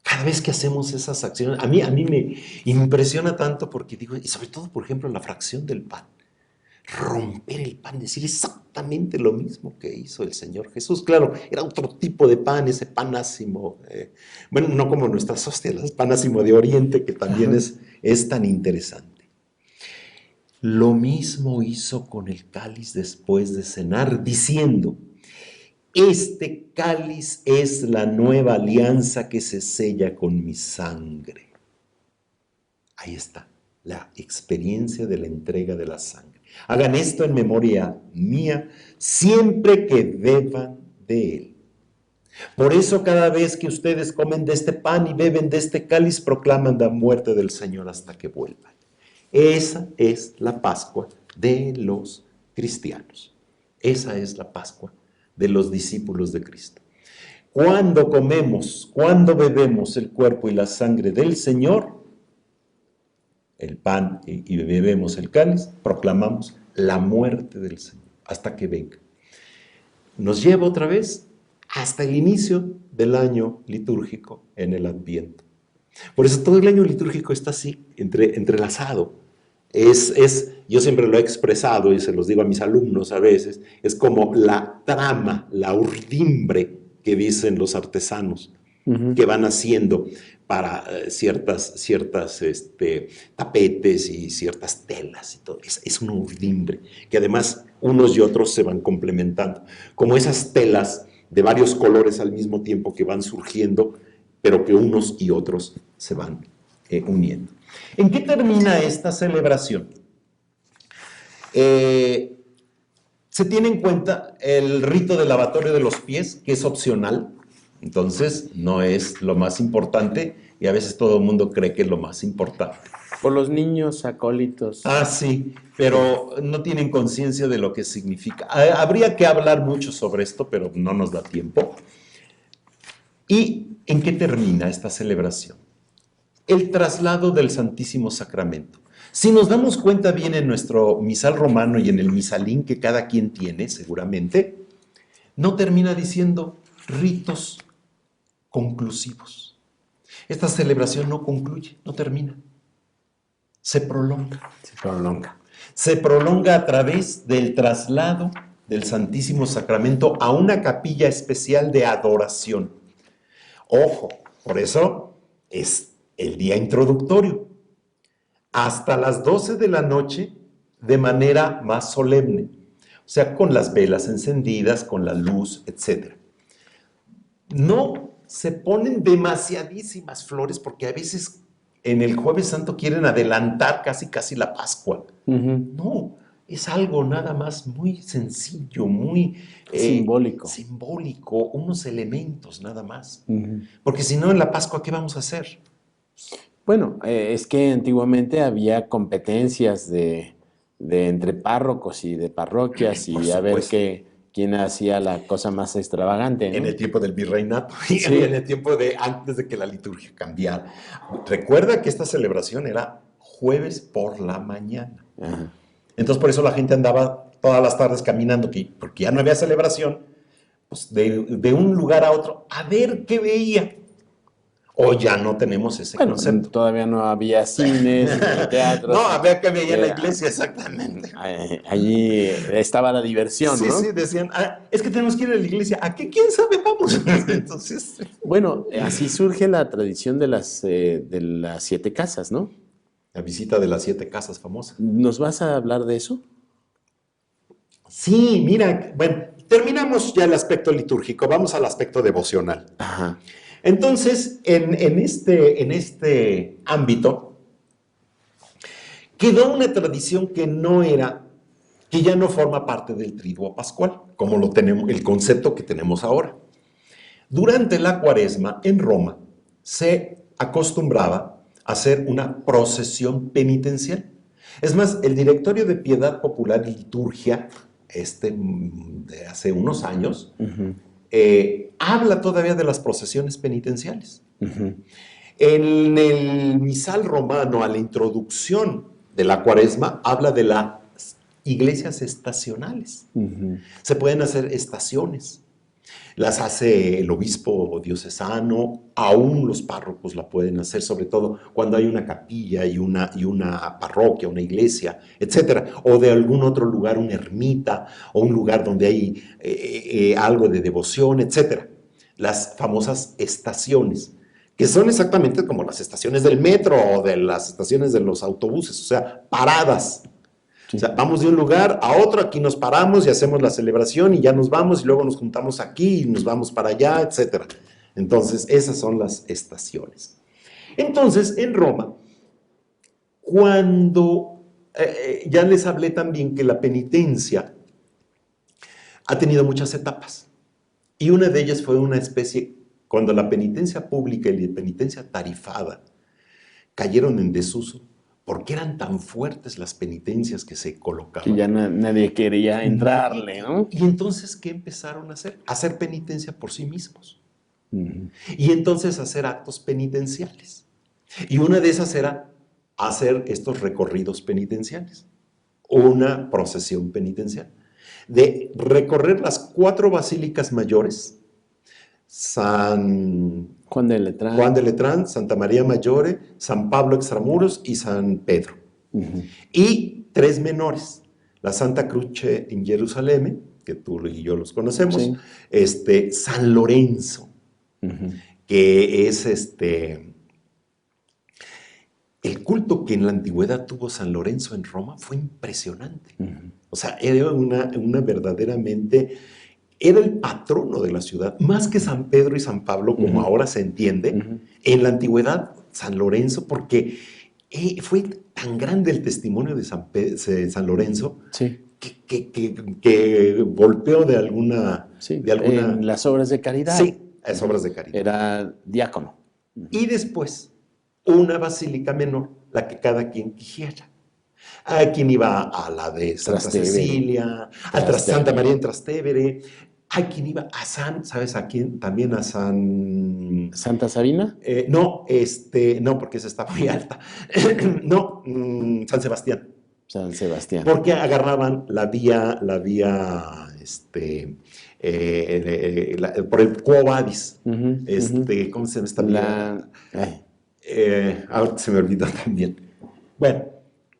S2: Cada vez que hacemos esas acciones, a mí me impresiona tanto porque digo, y sobre todo, por ejemplo, la fracción del pan. Romper el pan, decir exactamente lo mismo que hizo el Señor Jesús. Claro, era otro tipo de pan, ese pan ácimo. Bueno, no como nuestras hostias, el pan ácimo de Oriente, que también es tan interesante. Lo mismo hizo con el cáliz después de cenar, diciendo, este cáliz es la nueva alianza que se sella con mi sangre. Ahí está, la experiencia de la entrega de la sangre. Hagan esto en memoria mía siempre que beban de él. Por eso cada vez que ustedes comen de este pan y beben de este cáliz, proclaman la muerte del Señor hasta que vuelva. Esa es la Pascua de los cristianos. Esa es la Pascua de los discípulos de Cristo. Cuando comemos, cuando bebemos el cuerpo y la sangre del Señor, el pan y bebemos el cáliz, proclamamos la muerte del Señor hasta que venga. Nos lleva otra vez hasta el inicio del año litúrgico en el Adviento. Por eso todo el año litúrgico está así, entrelazado. Yo siempre lo he expresado y se los digo a mis alumnos a veces, es como la trama, la urdimbre que dicen los artesanos, que van haciendo para ciertas tapetes y ciertas telas y todo. Es una urdimbre, que además unos y otros se van complementando, como esas telas de varios colores al mismo tiempo que van surgiendo, pero que unos y otros se van uniendo. ¿En qué termina esta celebración? Se tiene en cuenta el rito del lavatorio de los pies, que es opcional, entonces no es lo más importante y a veces todo el mundo cree que es lo más importante.
S1: Por los niños acólitos.
S2: Ah, sí, pero no tienen conciencia de lo que significa. Habría que hablar mucho sobre esto, pero no nos da tiempo. ¿Y en qué termina esta celebración? El traslado del Santísimo Sacramento. Si nos damos cuenta bien en nuestro misal romano y en el misalín que cada quien tiene, seguramente, no termina diciendo ritos conclusivos. Esta celebración no concluye, no termina. Se prolonga.
S1: Se prolonga.
S2: Se prolonga a través del traslado del Santísimo Sacramento a una capilla especial de adoración. Ojo, por eso es el día introductorio, hasta las 12 de la noche de manera más solemne, o sea, con las velas encendidas, con la luz, etc. No se ponen demasiadísimas flores porque a veces en el Jueves Santo quieren adelantar casi la Pascua. No, es algo nada más muy sencillo, muy simbólico, unos elementos nada más. Porque si no, en la Pascua, ¿qué vamos a hacer?
S1: Bueno, es que antiguamente había competencias de entre párrocos y de parroquias y a ver quién hacía la cosa más extravagante, ¿no?
S2: En el tiempo del virreinato y en el tiempo antes de que la liturgia cambiara. Recuerda que esta celebración era jueves por la mañana.
S1: Ajá.
S2: Entonces por eso la gente andaba todas las tardes caminando, porque ya no había celebración, pues de un lugar a otro a ver qué veía. O ya no tenemos ese concepto.
S1: Todavía no había cines, teatros.
S2: No, había que veía en la iglesia, exactamente.
S1: Allí estaba la diversión, ¿no?
S2: Sí, decían, es que tenemos que ir a la iglesia. ¿A qué? ¿Quién sabe? Vamos. Entonces...
S1: Bueno, así surge la tradición de las 7 casas, ¿no?
S2: La visita de las 7 casas famosas.
S1: ¿Nos vas a hablar de eso?
S2: Sí, mira, bueno, terminamos ya el aspecto litúrgico, vamos al aspecto devocional.
S1: Ajá.
S2: Entonces, en este ámbito, quedó una tradición que ya no forma parte del triduo pascual, como lo tenemos, el concepto que tenemos ahora. Durante la Cuaresma, en Roma, se acostumbraba a hacer una procesión penitencial. Es más, el Directorio de Piedad Popular y Liturgia, de hace unos años, habla todavía de las procesiones penitenciales. En el misal romano, a la introducción de la Cuaresma, habla de las iglesias estacionales. Se pueden hacer estaciones. Las hace el obispo diocesano, aún los párrocos la pueden hacer, sobre todo cuando hay una capilla y una parroquia, una iglesia, etc. O de algún otro lugar, una ermita, o un lugar donde hay algo de devoción, etc. Las famosas estaciones, que son exactamente como las estaciones del metro o de las estaciones de los autobuses, o sea, paradas.
S1: Sí.
S2: O sea, vamos de un lugar a otro, aquí nos paramos y hacemos la celebración y ya nos vamos y luego nos juntamos aquí y nos vamos para allá, etc. Entonces, esas son las estaciones. Entonces, en Roma, cuando ya les hablé también que la penitencia ha tenido muchas etapas. Y una de ellas fue una especie, cuando la penitencia pública y la penitencia tarifada cayeron en desuso, porque eran tan fuertes las penitencias que se colocaban.
S1: Que ya nadie quería entrarle, ¿no?
S2: Y entonces, ¿qué empezaron a hacer? A hacer penitencia por sí mismos.
S1: Uh-huh.
S2: Y entonces hacer actos penitenciales. Y una de esas era hacer estos recorridos penitenciales, una procesión penitencial, de recorrer las 4 basílicas mayores, San
S1: Juan de Letrán,
S2: Santa María Maggiore, San Pablo Extramuros y San Pedro.
S1: uh-huh.
S2: Y 3 menores, la Santa Croce en Jerusalén, que tú y yo los conocemos,
S1: Sí.
S2: San Lorenzo,
S1: uh-huh.
S2: que es el culto que en la antigüedad tuvo San Lorenzo en Roma fue impresionante.
S1: Uh-huh.
S2: O sea, era una verdaderamente, era el patrono de la ciudad, más que San Pedro y San Pablo, como
S1: uh-huh.
S2: ahora se entiende.
S1: Uh-huh.
S2: En la antigüedad, San Lorenzo, porque fue tan grande el testimonio de San Lorenzo,
S1: sí.
S2: que golpeó de alguna...
S1: Sí,
S2: de alguna
S1: en las obras de caridad.
S2: Sí, es obras de caridad.
S1: Era diácono.
S2: Y después, una basílica menor, la que cada quien quisiera. Hay quien iba a la de Santa
S1: Trastevere.
S2: Cecilia, a Santa María en Trastevere. Hay quien iba a ¿sabes a quién? También a
S1: ¿Santa Sabina?
S2: No, no, porque esa está muy alta. No, San Sebastián.
S1: San Sebastián.
S2: Porque agarraban la vía, por el Quo Vadis.
S1: Uh-huh,
S2: ¿Cómo se llama esta vía? Ahora se me olvidó también. Bueno,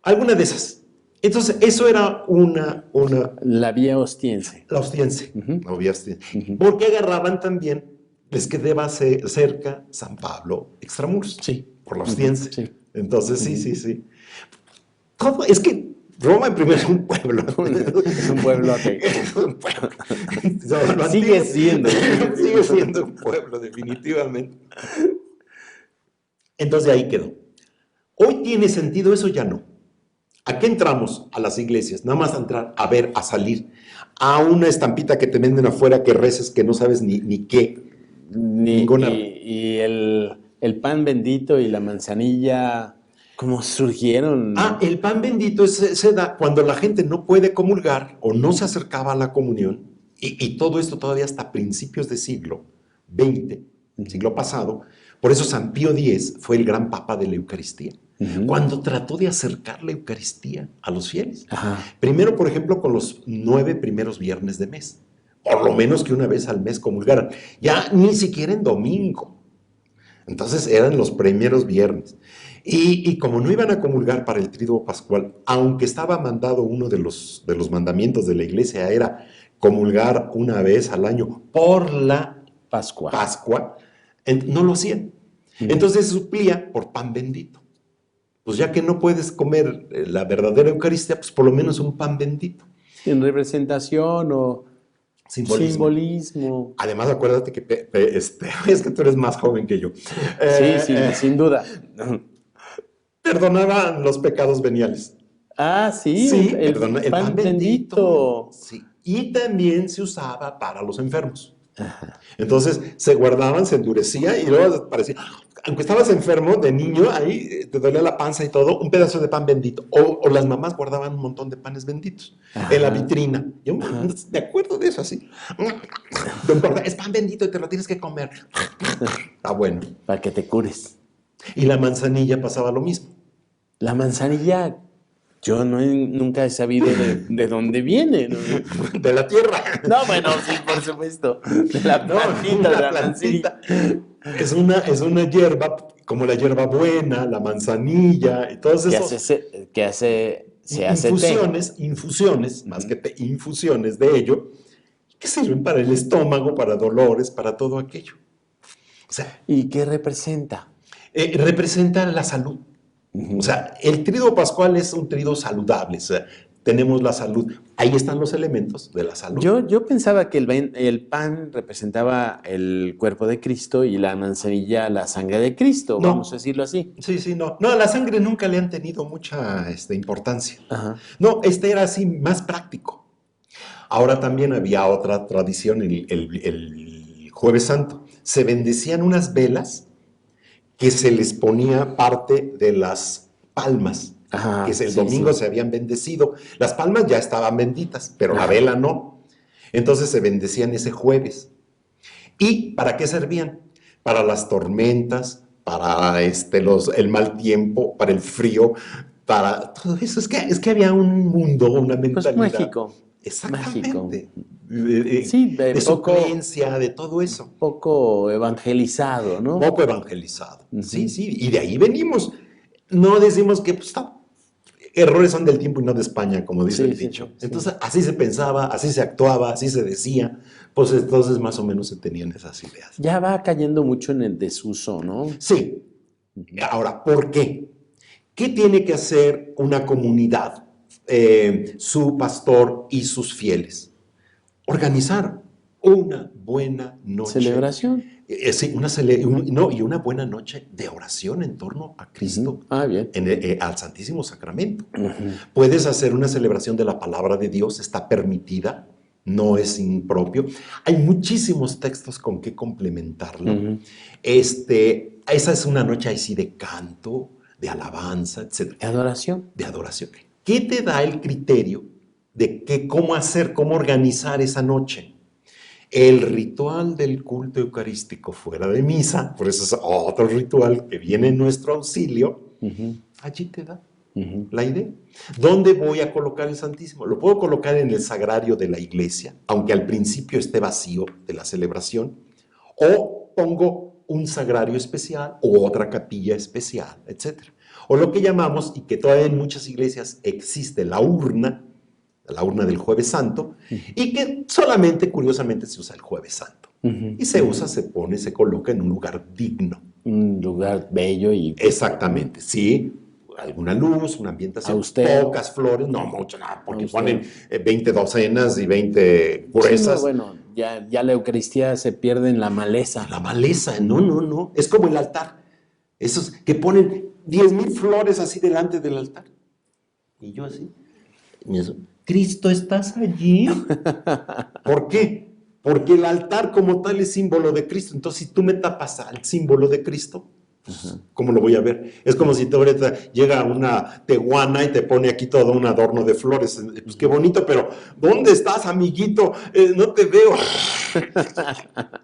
S2: alguna de esas. Entonces, eso era
S1: la vía ostiense.
S2: La ostiense.
S1: Uh-huh.
S2: La vía ostiense.
S1: Uh-huh.
S2: Porque agarraban también, les quedaba cerca San Pablo Extramuros.
S1: Sí.
S2: Por la ostiense.
S1: Uh-huh. Sí.
S2: Entonces, sí. ¿Cómo? Es que Roma en primer es un pueblo.
S1: Es un pueblote.
S2: Es un pueblo.
S1: Sigue siendo
S2: un pueblo, definitivamente. Entonces ahí quedó. Hoy tiene sentido eso, ya no. ¿A qué entramos a las iglesias? Nada más a entrar, a ver, a salir. A una estampita que te venden afuera que reces que no sabes ni qué. Ninguna.
S1: Y el pan bendito y la manzanilla, ¿cómo surgieron?
S2: El pan bendito se da cuando la gente no puede comulgar o no se acercaba a la comunión. Y todo esto todavía hasta principios del siglo XX, siglo pasado. Por eso San Pío X fue el gran papa de la Eucaristía. Uh-huh. Cuando trató de acercar la Eucaristía a los fieles.
S1: Ajá.
S2: Primero, por ejemplo, con los 9 primeros viernes de mes. Por lo menos que una vez al mes comulgaran. Ya ni siquiera en domingo. Entonces eran los primeros viernes. Y como no iban a comulgar para el Tríduo Pascual, aunque estaba mandado uno de los mandamientos de la iglesia, era comulgar una vez al año por la Pascua, no lo hacían. Uh-huh. Entonces se suplía por pan bendito. Pues ya que no puedes comer la verdadera Eucaristía, pues por lo menos un pan bendito.
S1: En representación o simbolismo.
S2: Además, acuérdate que es que tú eres más joven que yo.
S1: Sí, sin duda.
S2: Perdonaban los pecados veniales.
S1: Sí, el pan bendito.
S2: Sí. Y también se usaba para los enfermos.
S1: Ajá.
S2: Entonces se guardaban, se endurecía y luego parecía, aunque estabas enfermo de niño, ahí te dolía la panza y todo, un pedazo de pan bendito. O las mamás guardaban un montón de panes benditos. Ajá. En la vitrina. Yo me acuerdo de eso así. No importa, es pan bendito y te lo tienes que comer. Está bueno.
S1: Para que te cures.
S2: Y la manzanilla pasaba lo mismo.
S1: La manzanilla, yo nunca he sabido de dónde viene, ¿no?
S2: De la tierra.
S1: No, bueno, sí, por supuesto. De la plantita, de la
S2: plantita. Es una hierba, como la hierbabuena, la manzanilla, y todos esos.
S1: Se hace
S2: infusiones, más que infusiones de ello, que sirven para el estómago, para dolores, para todo aquello. O sea,
S1: ¿y qué representa?
S2: Representa la salud. Uh-huh. O sea, el Tríduo Pascual es un tríduo saludable. O sea, tenemos la salud. Ahí están los elementos de la salud.
S1: Yo pensaba que el pan representaba el cuerpo de Cristo y la manzanilla la sangre de Cristo,
S2: No.
S1: vamos a decirlo así.
S2: Sí, no. No, a la sangre nunca le han tenido mucha importancia.
S1: Ajá.
S2: No, era así más práctico. Ahora también había otra tradición, el Jueves Santo. Se bendecían unas velas que se les ponía parte de las palmas,
S1: Ajá,
S2: que el
S1: sí,
S2: domingo
S1: sí.
S2: se habían bendecido. Las palmas ya estaban benditas, pero la vela no. Entonces se bendecían ese jueves. ¿Y para qué servían? Para las tormentas, para el mal tiempo, para el frío, para todo eso. Es que había un mundo, una mentalidad.
S1: Pues mágico.
S2: Exactamente.
S1: Mágico. Sí,
S2: de suplencia, de todo eso.
S1: Poco evangelizado, ¿no?
S2: Poco evangelizado. Sí. Y de ahí venimos. No decimos que errores son del tiempo y no de España, como dice el dicho. Sí. Entonces, así se pensaba, así se actuaba, así se decía. Pues entonces más o menos se tenían esas ideas.
S1: Ya va cayendo mucho en el desuso, ¿no?
S2: Sí. Ahora, ¿por qué? ¿Qué tiene que hacer una comunidad, su pastor y sus fieles? Organizar una buena noche.
S1: ¿Celebración?
S2: Sí, y una buena noche de oración en torno a Cristo,
S1: bien.
S2: Al Santísimo Sacramento. Puedes hacer una celebración de la palabra de Dios, está permitida, no es impropio. Hay muchísimos textos con que complementarlo. Esa es una noche ahí sí de canto, de alabanza, etc.
S1: ¿De adoración?
S2: De adoración. ¿Qué te da el criterio de cómo organizar esa noche? El ritual del culto eucarístico fuera de misa, por eso es otro ritual que viene en nuestro auxilio, allí te da la idea. ¿Dónde voy a colocar el Santísimo? Lo puedo colocar en el sagrario de la iglesia, aunque al principio esté vacío de la celebración, o pongo un sagrario especial o otra capilla especial, etc. O lo que llamamos, y que todavía en muchas iglesias existe, la urna del Jueves Santo, y que solamente, curiosamente, se usa el Jueves Santo. Y se usa, se pone, se coloca en un lugar digno.
S1: Un lugar bello y...
S2: Exactamente, sí. Alguna luz, una ambientación,
S1: austero.
S2: Pocas flores, no mucho, nada, porque austero. Ponen 20 docenas y 20 gruesas.
S1: Sí, no, bueno, ya la Eucaristía se pierde en la maleza.
S2: La maleza, no. Es como el altar. Esos que ponen 10,000 flores así delante del altar. Y yo así. Y eso, Cristo, ¿estás allí? ¿Por qué? Porque el altar como tal es símbolo de Cristo. Entonces, si tú me tapas al símbolo de Cristo, pues, ¿cómo lo voy a ver? Es como si ahorita llega una tehuana y te pone aquí todo un adorno de flores. Pues qué bonito, pero ¿dónde estás, amiguito? No te veo.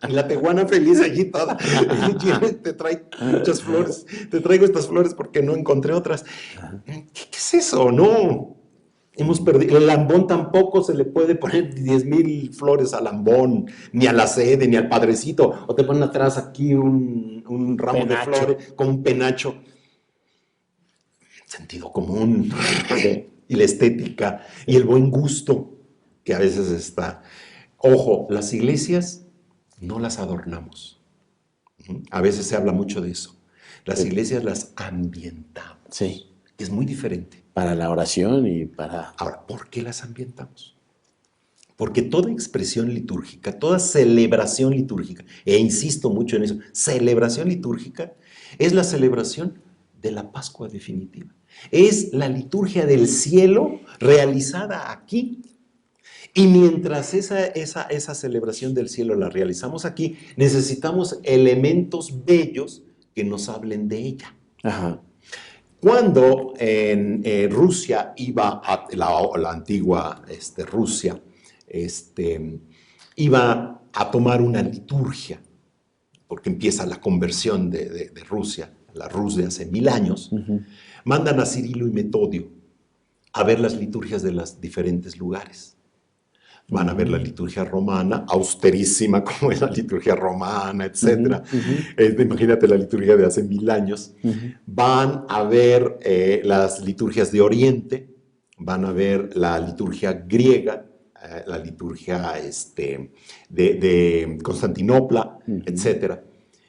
S2: Y la tehuana feliz allí toda. Te trae muchas flores. Te traigo estas flores porque no encontré otras. ¿Qué es eso? No. Hemos perdido. El lambón tampoco se le puede poner 10,000 flores al lambón, ni a la sede, ni al padrecito. O te ponen atrás aquí un ramo penacho de flores con un penacho. Sentido común. Y la estética y el buen gusto que a veces está. Ojo, las iglesias no las adornamos. A veces se habla mucho de eso. Las iglesias las ambientamos.
S1: Sí.
S2: Es muy diferente.
S1: Para la oración y para...
S2: Ahora, ¿por qué las ambientamos? Porque toda expresión litúrgica, toda celebración litúrgica, e insisto mucho en eso, celebración litúrgica es la celebración de la Pascua definitiva. Es la liturgia del cielo realizada aquí. Y mientras esa celebración del cielo la realizamos aquí, necesitamos elementos bellos que nos hablen de ella.
S1: Ajá.
S2: Cuando en Rusia iba a la antigua Rusia, iba a tomar una liturgia, porque empieza la conversión de Rusia, la Rus de hace 1000 años, mandan a Cirilo y Metodio a ver las liturgias de los diferentes lugares. Van a ver la liturgia romana, austerísima como es la liturgia romana, etc. Imagínate la liturgia de hace 1000 años. Van a ver las liturgias de Oriente, van a ver la liturgia griega, la liturgia de Constantinopla, etc.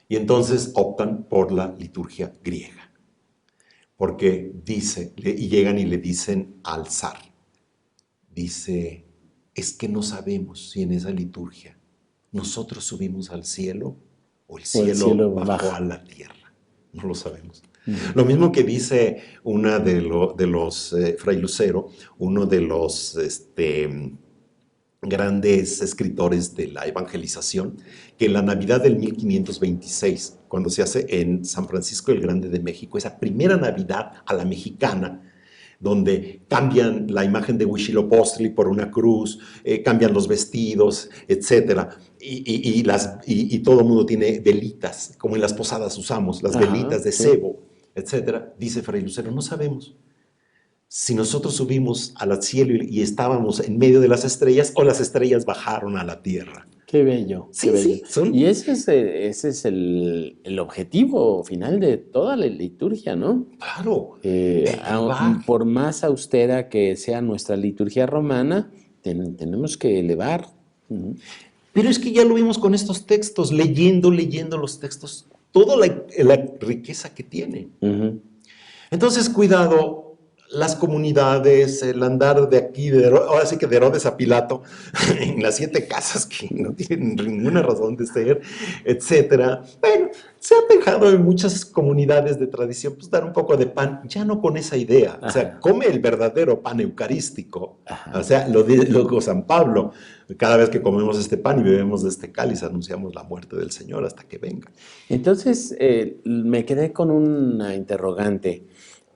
S2: Y entonces optan por la liturgia griega, porque y llegan y le dicen al zar: dice, es que no sabemos si en esa liturgia nosotros subimos al cielo o el
S1: O el
S2: cielo
S1: cielo
S2: bajó
S1: baja.
S2: a la tierra. No lo sabemos. Lo mismo que dice una de los Fray Lucero, uno de los grandes escritores de la evangelización, que la Navidad del 1526, cuando se hace en San Francisco el Grande de México, esa primera Navidad a la mexicana, donde cambian la imagen de Huitzilopochtli por una cruz, cambian los vestidos, etcétera, y todo el mundo tiene velitas, como en las posadas usamos, las
S1: Ajá,
S2: velitas de
S1: sí.
S2: cebo, etcétera. Dice Fray Lucero, no sabemos si nosotros subimos al cielo y estábamos en medio de las estrellas o las estrellas bajaron a la tierra.
S1: Qué bello,
S2: Sí,
S1: qué bello.
S2: sí, son...
S1: Y ese es el objetivo final de toda la liturgia, ¿no?
S2: Claro, elevar.
S1: Por más austera que sea nuestra liturgia romana, tenemos que elevar. Ujú.
S2: Pero es que ya lo vimos con estos textos, leyendo los textos, toda la riqueza que tiene.
S1: Ujú.
S2: Entonces, cuidado, las comunidades, el andar de aquí, ahora sí que de Herodes a Pilato, en las 7 casas que no tienen ninguna razón de ser, etcétera. Bueno, se ha dejado en muchas comunidades de tradición pues dar un poco de pan, ya no con esa idea. O sea,
S1: Ajá.
S2: come el verdadero pan eucarístico.
S1: Ajá.
S2: O sea, lo dijo San Pablo. Cada vez que comemos este pan y bebemos de este cáliz, anunciamos la muerte del Señor hasta que venga.
S1: Entonces, me quedé con una interrogante.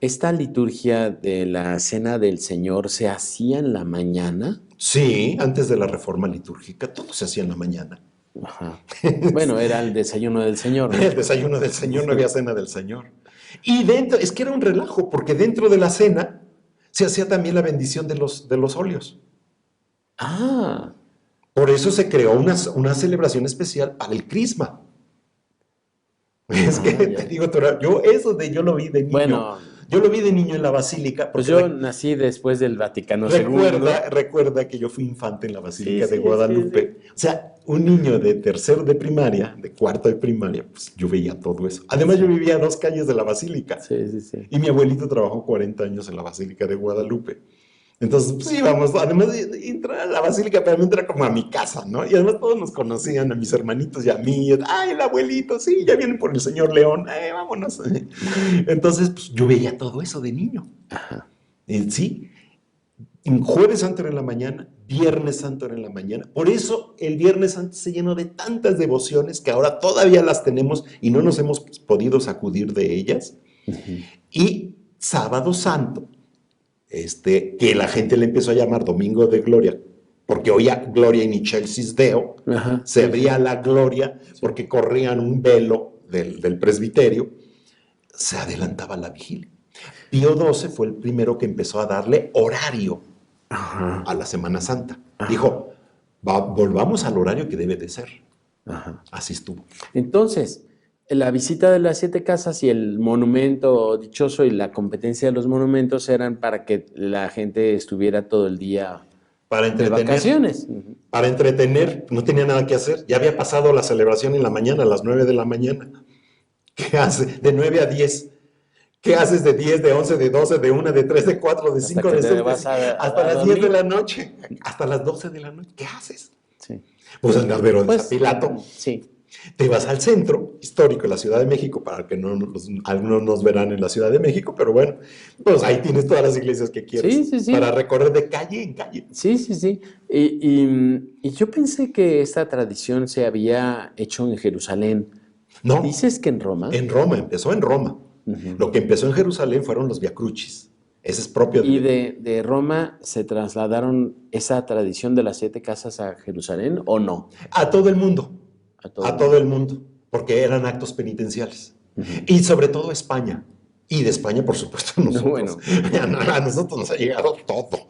S1: ¿Esta liturgia de la Cena del Señor se hacía en la mañana?
S2: Sí, antes de la reforma litúrgica, todo se hacía en la mañana.
S1: Ajá. Bueno, era el desayuno del Señor, ¿no?
S2: El desayuno del Señor, no había cena del Señor. Y dentro, es que era un relajo, porque dentro de la cena se hacía también la bendición de los óleos.
S1: Ah,
S2: Por eso se creó una celebración especial para el Crisma. Es que
S1: ya.
S2: te digo, yo lo vi de niño.
S1: Bueno,
S2: Yo lo vi de niño en la basílica.
S1: pues
S2: Porque
S1: yo nací después del Vaticano II.
S2: recuerda que yo fui infante en la Basílica
S1: Sí,
S2: de
S1: sí,
S2: Guadalupe.
S1: sí,
S2: O sea, un niño de tercero de primaria, de cuarto de primaria, pues yo veía todo eso. Además, yo vivía a 2 calles de la Basílica.
S1: sí, sí, sí.
S2: Y mi abuelito trabajó 40 años en la Basílica de Guadalupe. Entonces, pues íbamos, además de entrar a la Basílica, pero era como a mi casa, ¿no? Y además todos nos conocían, a mis hermanitos y a mí. ¡Ay, el abuelito! Sí, ya vienen por el señor León. Vámonos! Entonces, pues yo veía todo eso de niño.
S1: Ajá.
S2: Sí, Jueves Santo era en la mañana, Viernes Santo era en la mañana. Por eso el Viernes Santo se llenó de tantas devociones que ahora todavía las tenemos y no nos hemos podido sacudir de ellas.
S1: Ujú.
S2: Y Sábado Santo, que la gente le empezó a llamar Domingo de Gloria, porque oía Gloria in excelsis Deo,
S1: Ajá,
S2: se
S1: sí,
S2: abría la gloria porque corrían un velo del presbiterio, se adelantaba la vigilia. Pío XII fue el primero que empezó a darle horario
S1: ajá,
S2: a la Semana Santa.
S1: Ajá.
S2: Dijo, volvamos al horario que debe de ser.
S1: ajá.
S2: Así estuvo.
S1: Entonces, la visita de las 7 casas y el monumento dichoso y la competencia de los monumentos eran para que la gente estuviera todo el día
S2: Para
S1: de
S2: entretener.
S1: vacaciones. Ujú.
S2: Para entretener, no tenía nada que hacer. Ya había pasado la celebración en la mañana, a las 9 de la mañana. ¿Qué hace? De 9 a 10. ¿Qué haces de 10, de 11, de 12, de 1, de 3, de 4, de 5,
S1: que
S2: de
S1: te
S2: 6,
S1: vas
S2: hasta
S1: a
S2: las 10 de
S1: dormir.
S2: la noche, hasta las 12 de la noche? ¿Qué haces?
S1: Sí.
S2: Pues andar de Herodes
S1: Pues,
S2: a Pilato.
S1: sí.
S2: Te vas al centro histórico de la Ciudad de México, para que algunos nos verán en la Ciudad de México, pero bueno, pues ahí tienes todas las iglesias que quieres.
S1: Sí, sí, sí.
S2: Para recorrer de calle en calle.
S1: Sí, sí, sí. Y yo pensé que esta tradición se había hecho en Jerusalén.
S2: No,
S1: ¿Dices que en Roma?
S2: en Roma, empezó en Roma.
S1: Ujú.
S2: Lo que empezó en Jerusalén fueron los viacrucis. Ese es propio
S1: ¿Y de Roma se trasladaron esa tradición de las 7 casas a Jerusalén o no?
S2: a todo el mundo.
S1: A todo
S2: A
S1: el
S2: todo el mundo, porque eran actos penitenciales. Y sobre todo España. Y de España, por supuesto, a nosotros.
S1: Bueno.
S2: A nosotros nos ha llegado todo.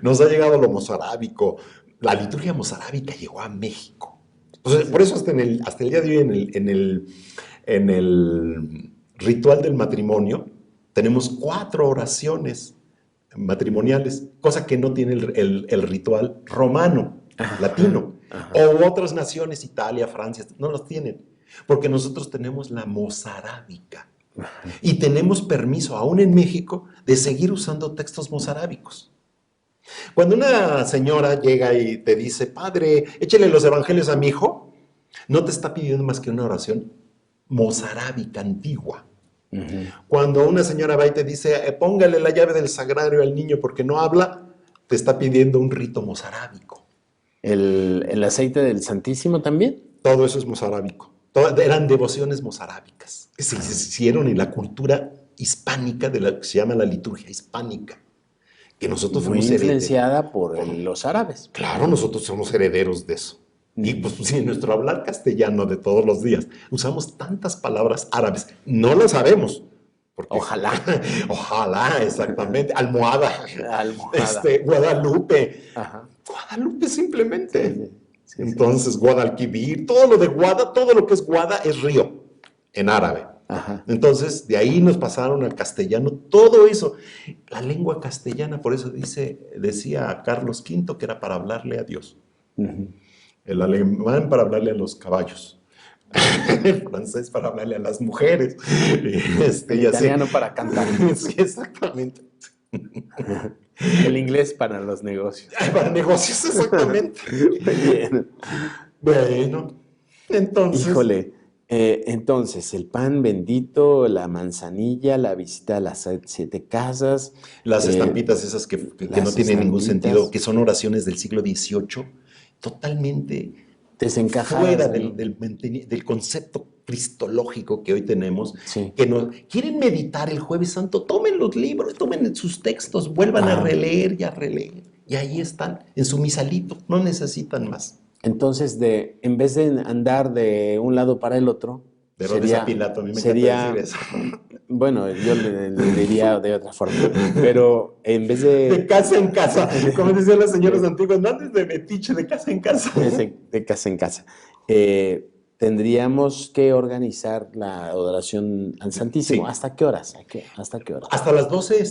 S2: Nos ha llegado lo mozárabico. La liturgia mozárabica llegó a México. Entonces, por eso hasta el día de hoy en el ritual del matrimonio tenemos 4 oraciones matrimoniales, cosa que no tiene el ritual romano, latino.
S1: Ajá.
S2: O otras naciones, Italia, Francia, no los tienen. Porque nosotros tenemos la mozárabica. Y tenemos permiso, aún en México, de seguir usando textos mozárábicos. Cuando una señora llega y te dice, padre, échele los evangelios a mi hijo, no te está pidiendo más que una oración mozarábica antigua. Cuando una señora va y te dice, póngale la llave del sagrario al niño porque no habla, te está pidiendo un rito mozarábico.
S1: ¿El aceite del Santísimo también?
S2: Todo eso es mozarábico. Eran devociones mozarábicas que se hicieron en la cultura hispánica de la que se llama la liturgia hispánica. Que nosotros
S1: Muy
S2: fuimos
S1: influenciada por los árabes.
S2: Claro, nosotros somos herederos de eso. Y pues sí, en nuestro hablar castellano de todos los días usamos tantas palabras árabes, no las sabemos. Porque,
S1: Ojalá.
S2: Ojalá, exactamente. Almohada.
S1: Almohada.
S2: Guadalupe.
S1: Ajá.
S2: Guadalupe simplemente.
S1: Sí.
S2: Entonces, Guadalquivir, todo lo de Guada, todo lo que es Guada es río, en árabe.
S1: Ajá.
S2: Entonces, de ahí nos pasaron al castellano, todo eso. La lengua castellana, por eso decía Carlos V que era para hablarle a Dios. El alemán para hablarle a los caballos. El francés para hablarle a las mujeres.
S1: El italiano para cantar.
S2: Sí, exactamente.
S1: El inglés para los negocios.
S2: Para negocios, exactamente.
S1: Bien.
S2: Bueno, entonces...
S1: Híjole, entonces el pan bendito, la manzanilla, la visita a las 7 casas.
S2: Las estampitas esas que no tienen ningún sentido, que son oraciones del siglo XVIII, totalmente
S1: desencajadas
S2: fuera del concepto cristológico que hoy tenemos,
S1: sí.
S2: Que nos quieren meditar el Jueves Santo, tomen los libros, tomen sus textos, vuelvan a releer y a releer, y ahí están, en su misalito, no necesitan más.
S1: Entonces, en vez de andar de un lado para el otro,
S2: de Herodes a Pilato, a mí me encanta decir eso.
S1: Bueno, yo le diría de otra forma, pero en vez de...
S2: De casa en casa, como decían las señoras antiguas, no andes de metiche, de casa en casa.
S1: De casa en casa. Tendríamos que organizar la adoración al Santísimo. Sí. ¿Hasta qué horas? ¿Hasta qué horas?
S2: Hasta las 12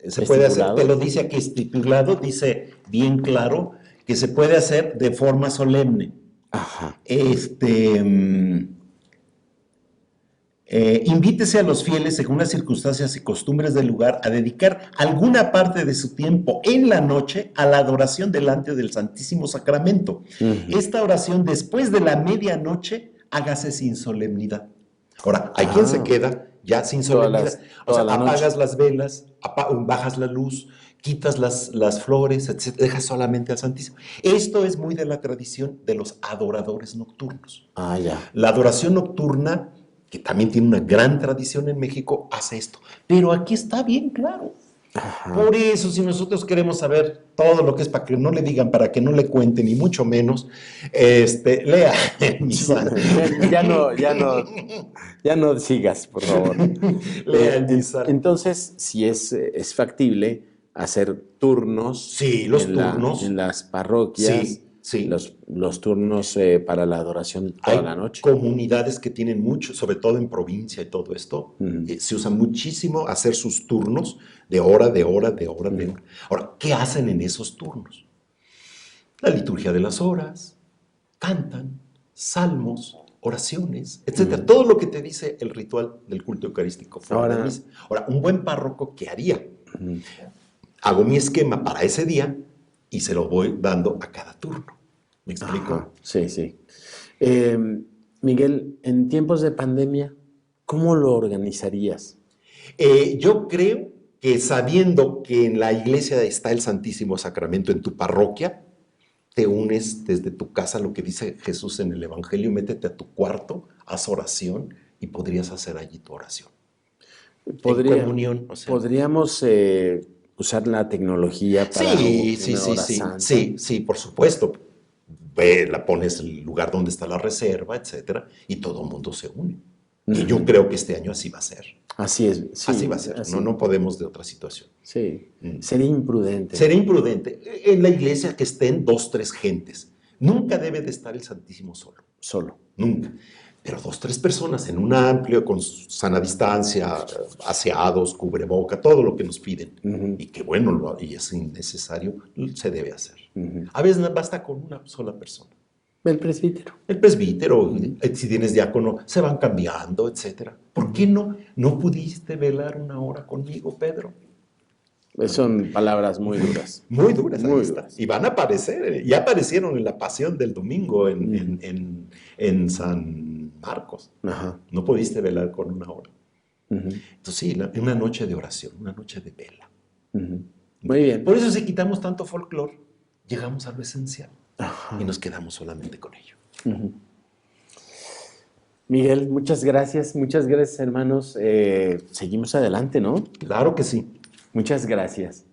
S2: se puede hacer, te lo dice aquí estipulado, dice bien claro, que se puede hacer de forma solemne.
S1: Ajá.
S2: Invítese a los fieles, según las circunstancias y costumbres del lugar, a dedicar alguna parte de su tiempo en la noche a la adoración delante del Santísimo Sacramento. Esta oración, después de la medianoche, hágase sin solemnidad. Ahora, hay quien se queda ya sin solemnidad. O sea, apagas las velas, bajas la luz, quitas las flores, etc. Dejas solamente al Santísimo. Esto es muy de la tradición de los adoradores nocturnos.
S1: Ah, ya.
S2: La adoración nocturna, que también tiene una gran tradición en México, hace esto. Pero aquí está bien claro. Ajá. Por eso, si nosotros queremos saber todo lo que es, para que no le digan, para que no le cuenten, ni mucho menos, lea misa.
S1: Ya no sigas, por favor.
S2: Lea misa.
S1: Entonces, si es factible hacer turnos.
S2: Sí, los turnos.
S1: En las parroquias.
S2: Sí. Sí.
S1: Los turnos para la adoración toda la noche.
S2: Hay comunidades que tienen mucho, sobre todo en provincia y todo esto, se usa muchísimo hacer sus turnos de hora. Ahora, ¿qué hacen en esos turnos? La liturgia de las horas, cantan, salmos, oraciones, etc. Todo lo que te dice el ritual del culto eucarístico. Ahora, un buen párroco, ¿qué haría? Hago mi esquema para ese día y se lo voy dando a cada turno. ¿Me explico?
S1: Ajá, sí. Miguel, en tiempos de pandemia, ¿cómo lo organizarías?
S2: Yo creo que sabiendo que en la iglesia está el Santísimo Sacramento en tu parroquia, te unes desde tu casa, lo que dice Jesús en el Evangelio, métete a tu cuarto, haz oración y podrías hacer allí tu oración. En comunión. O sea.
S1: Podríamos usar la tecnología para
S2: Sí, por supuesto. La pones el lugar donde está la reserva, etcétera, y todo el mundo se une. Y yo creo que este año así va a ser.
S1: Así es. Sí,
S2: así va a ser. No podemos de otra situación.
S1: Sí. Sería imprudente.
S2: Sería imprudente. En la iglesia que estén 2, 3 gentes. Nunca debe de estar el Santísimo solo. Nunca. Pero 2, 3 personas en un amplio, con sana distancia, aseados, cubreboca, todo lo que nos piden. Y que bueno, y es innecesario, se debe hacer. A veces basta con una sola persona.
S1: El presbítero.
S2: El presbítero, si tienes diácono, se van cambiando, etc. ¿Por qué no pudiste velar una hora conmigo, Pedro?
S1: Son palabras muy duras.
S2: Muy duras, ahí
S1: Muy
S2: está.
S1: duras.
S2: Y van a aparecer, ya aparecieron en la Pasión del domingo en San Marcos.
S1: Ajá.
S2: No pudiste velar con una hora.
S1: Ujú,
S2: Entonces sí, una noche de oración, una noche de vela.
S1: ujú. Muy bien.
S2: Por eso si quitamos tanto folclore, llegamos a lo esencial
S1: Ajá.
S2: y nos quedamos solamente con ello.
S1: Ujú. Miguel, muchas gracias, hermanos. Seguimos adelante, ¿no?
S2: Claro que sí.
S1: Muchas gracias.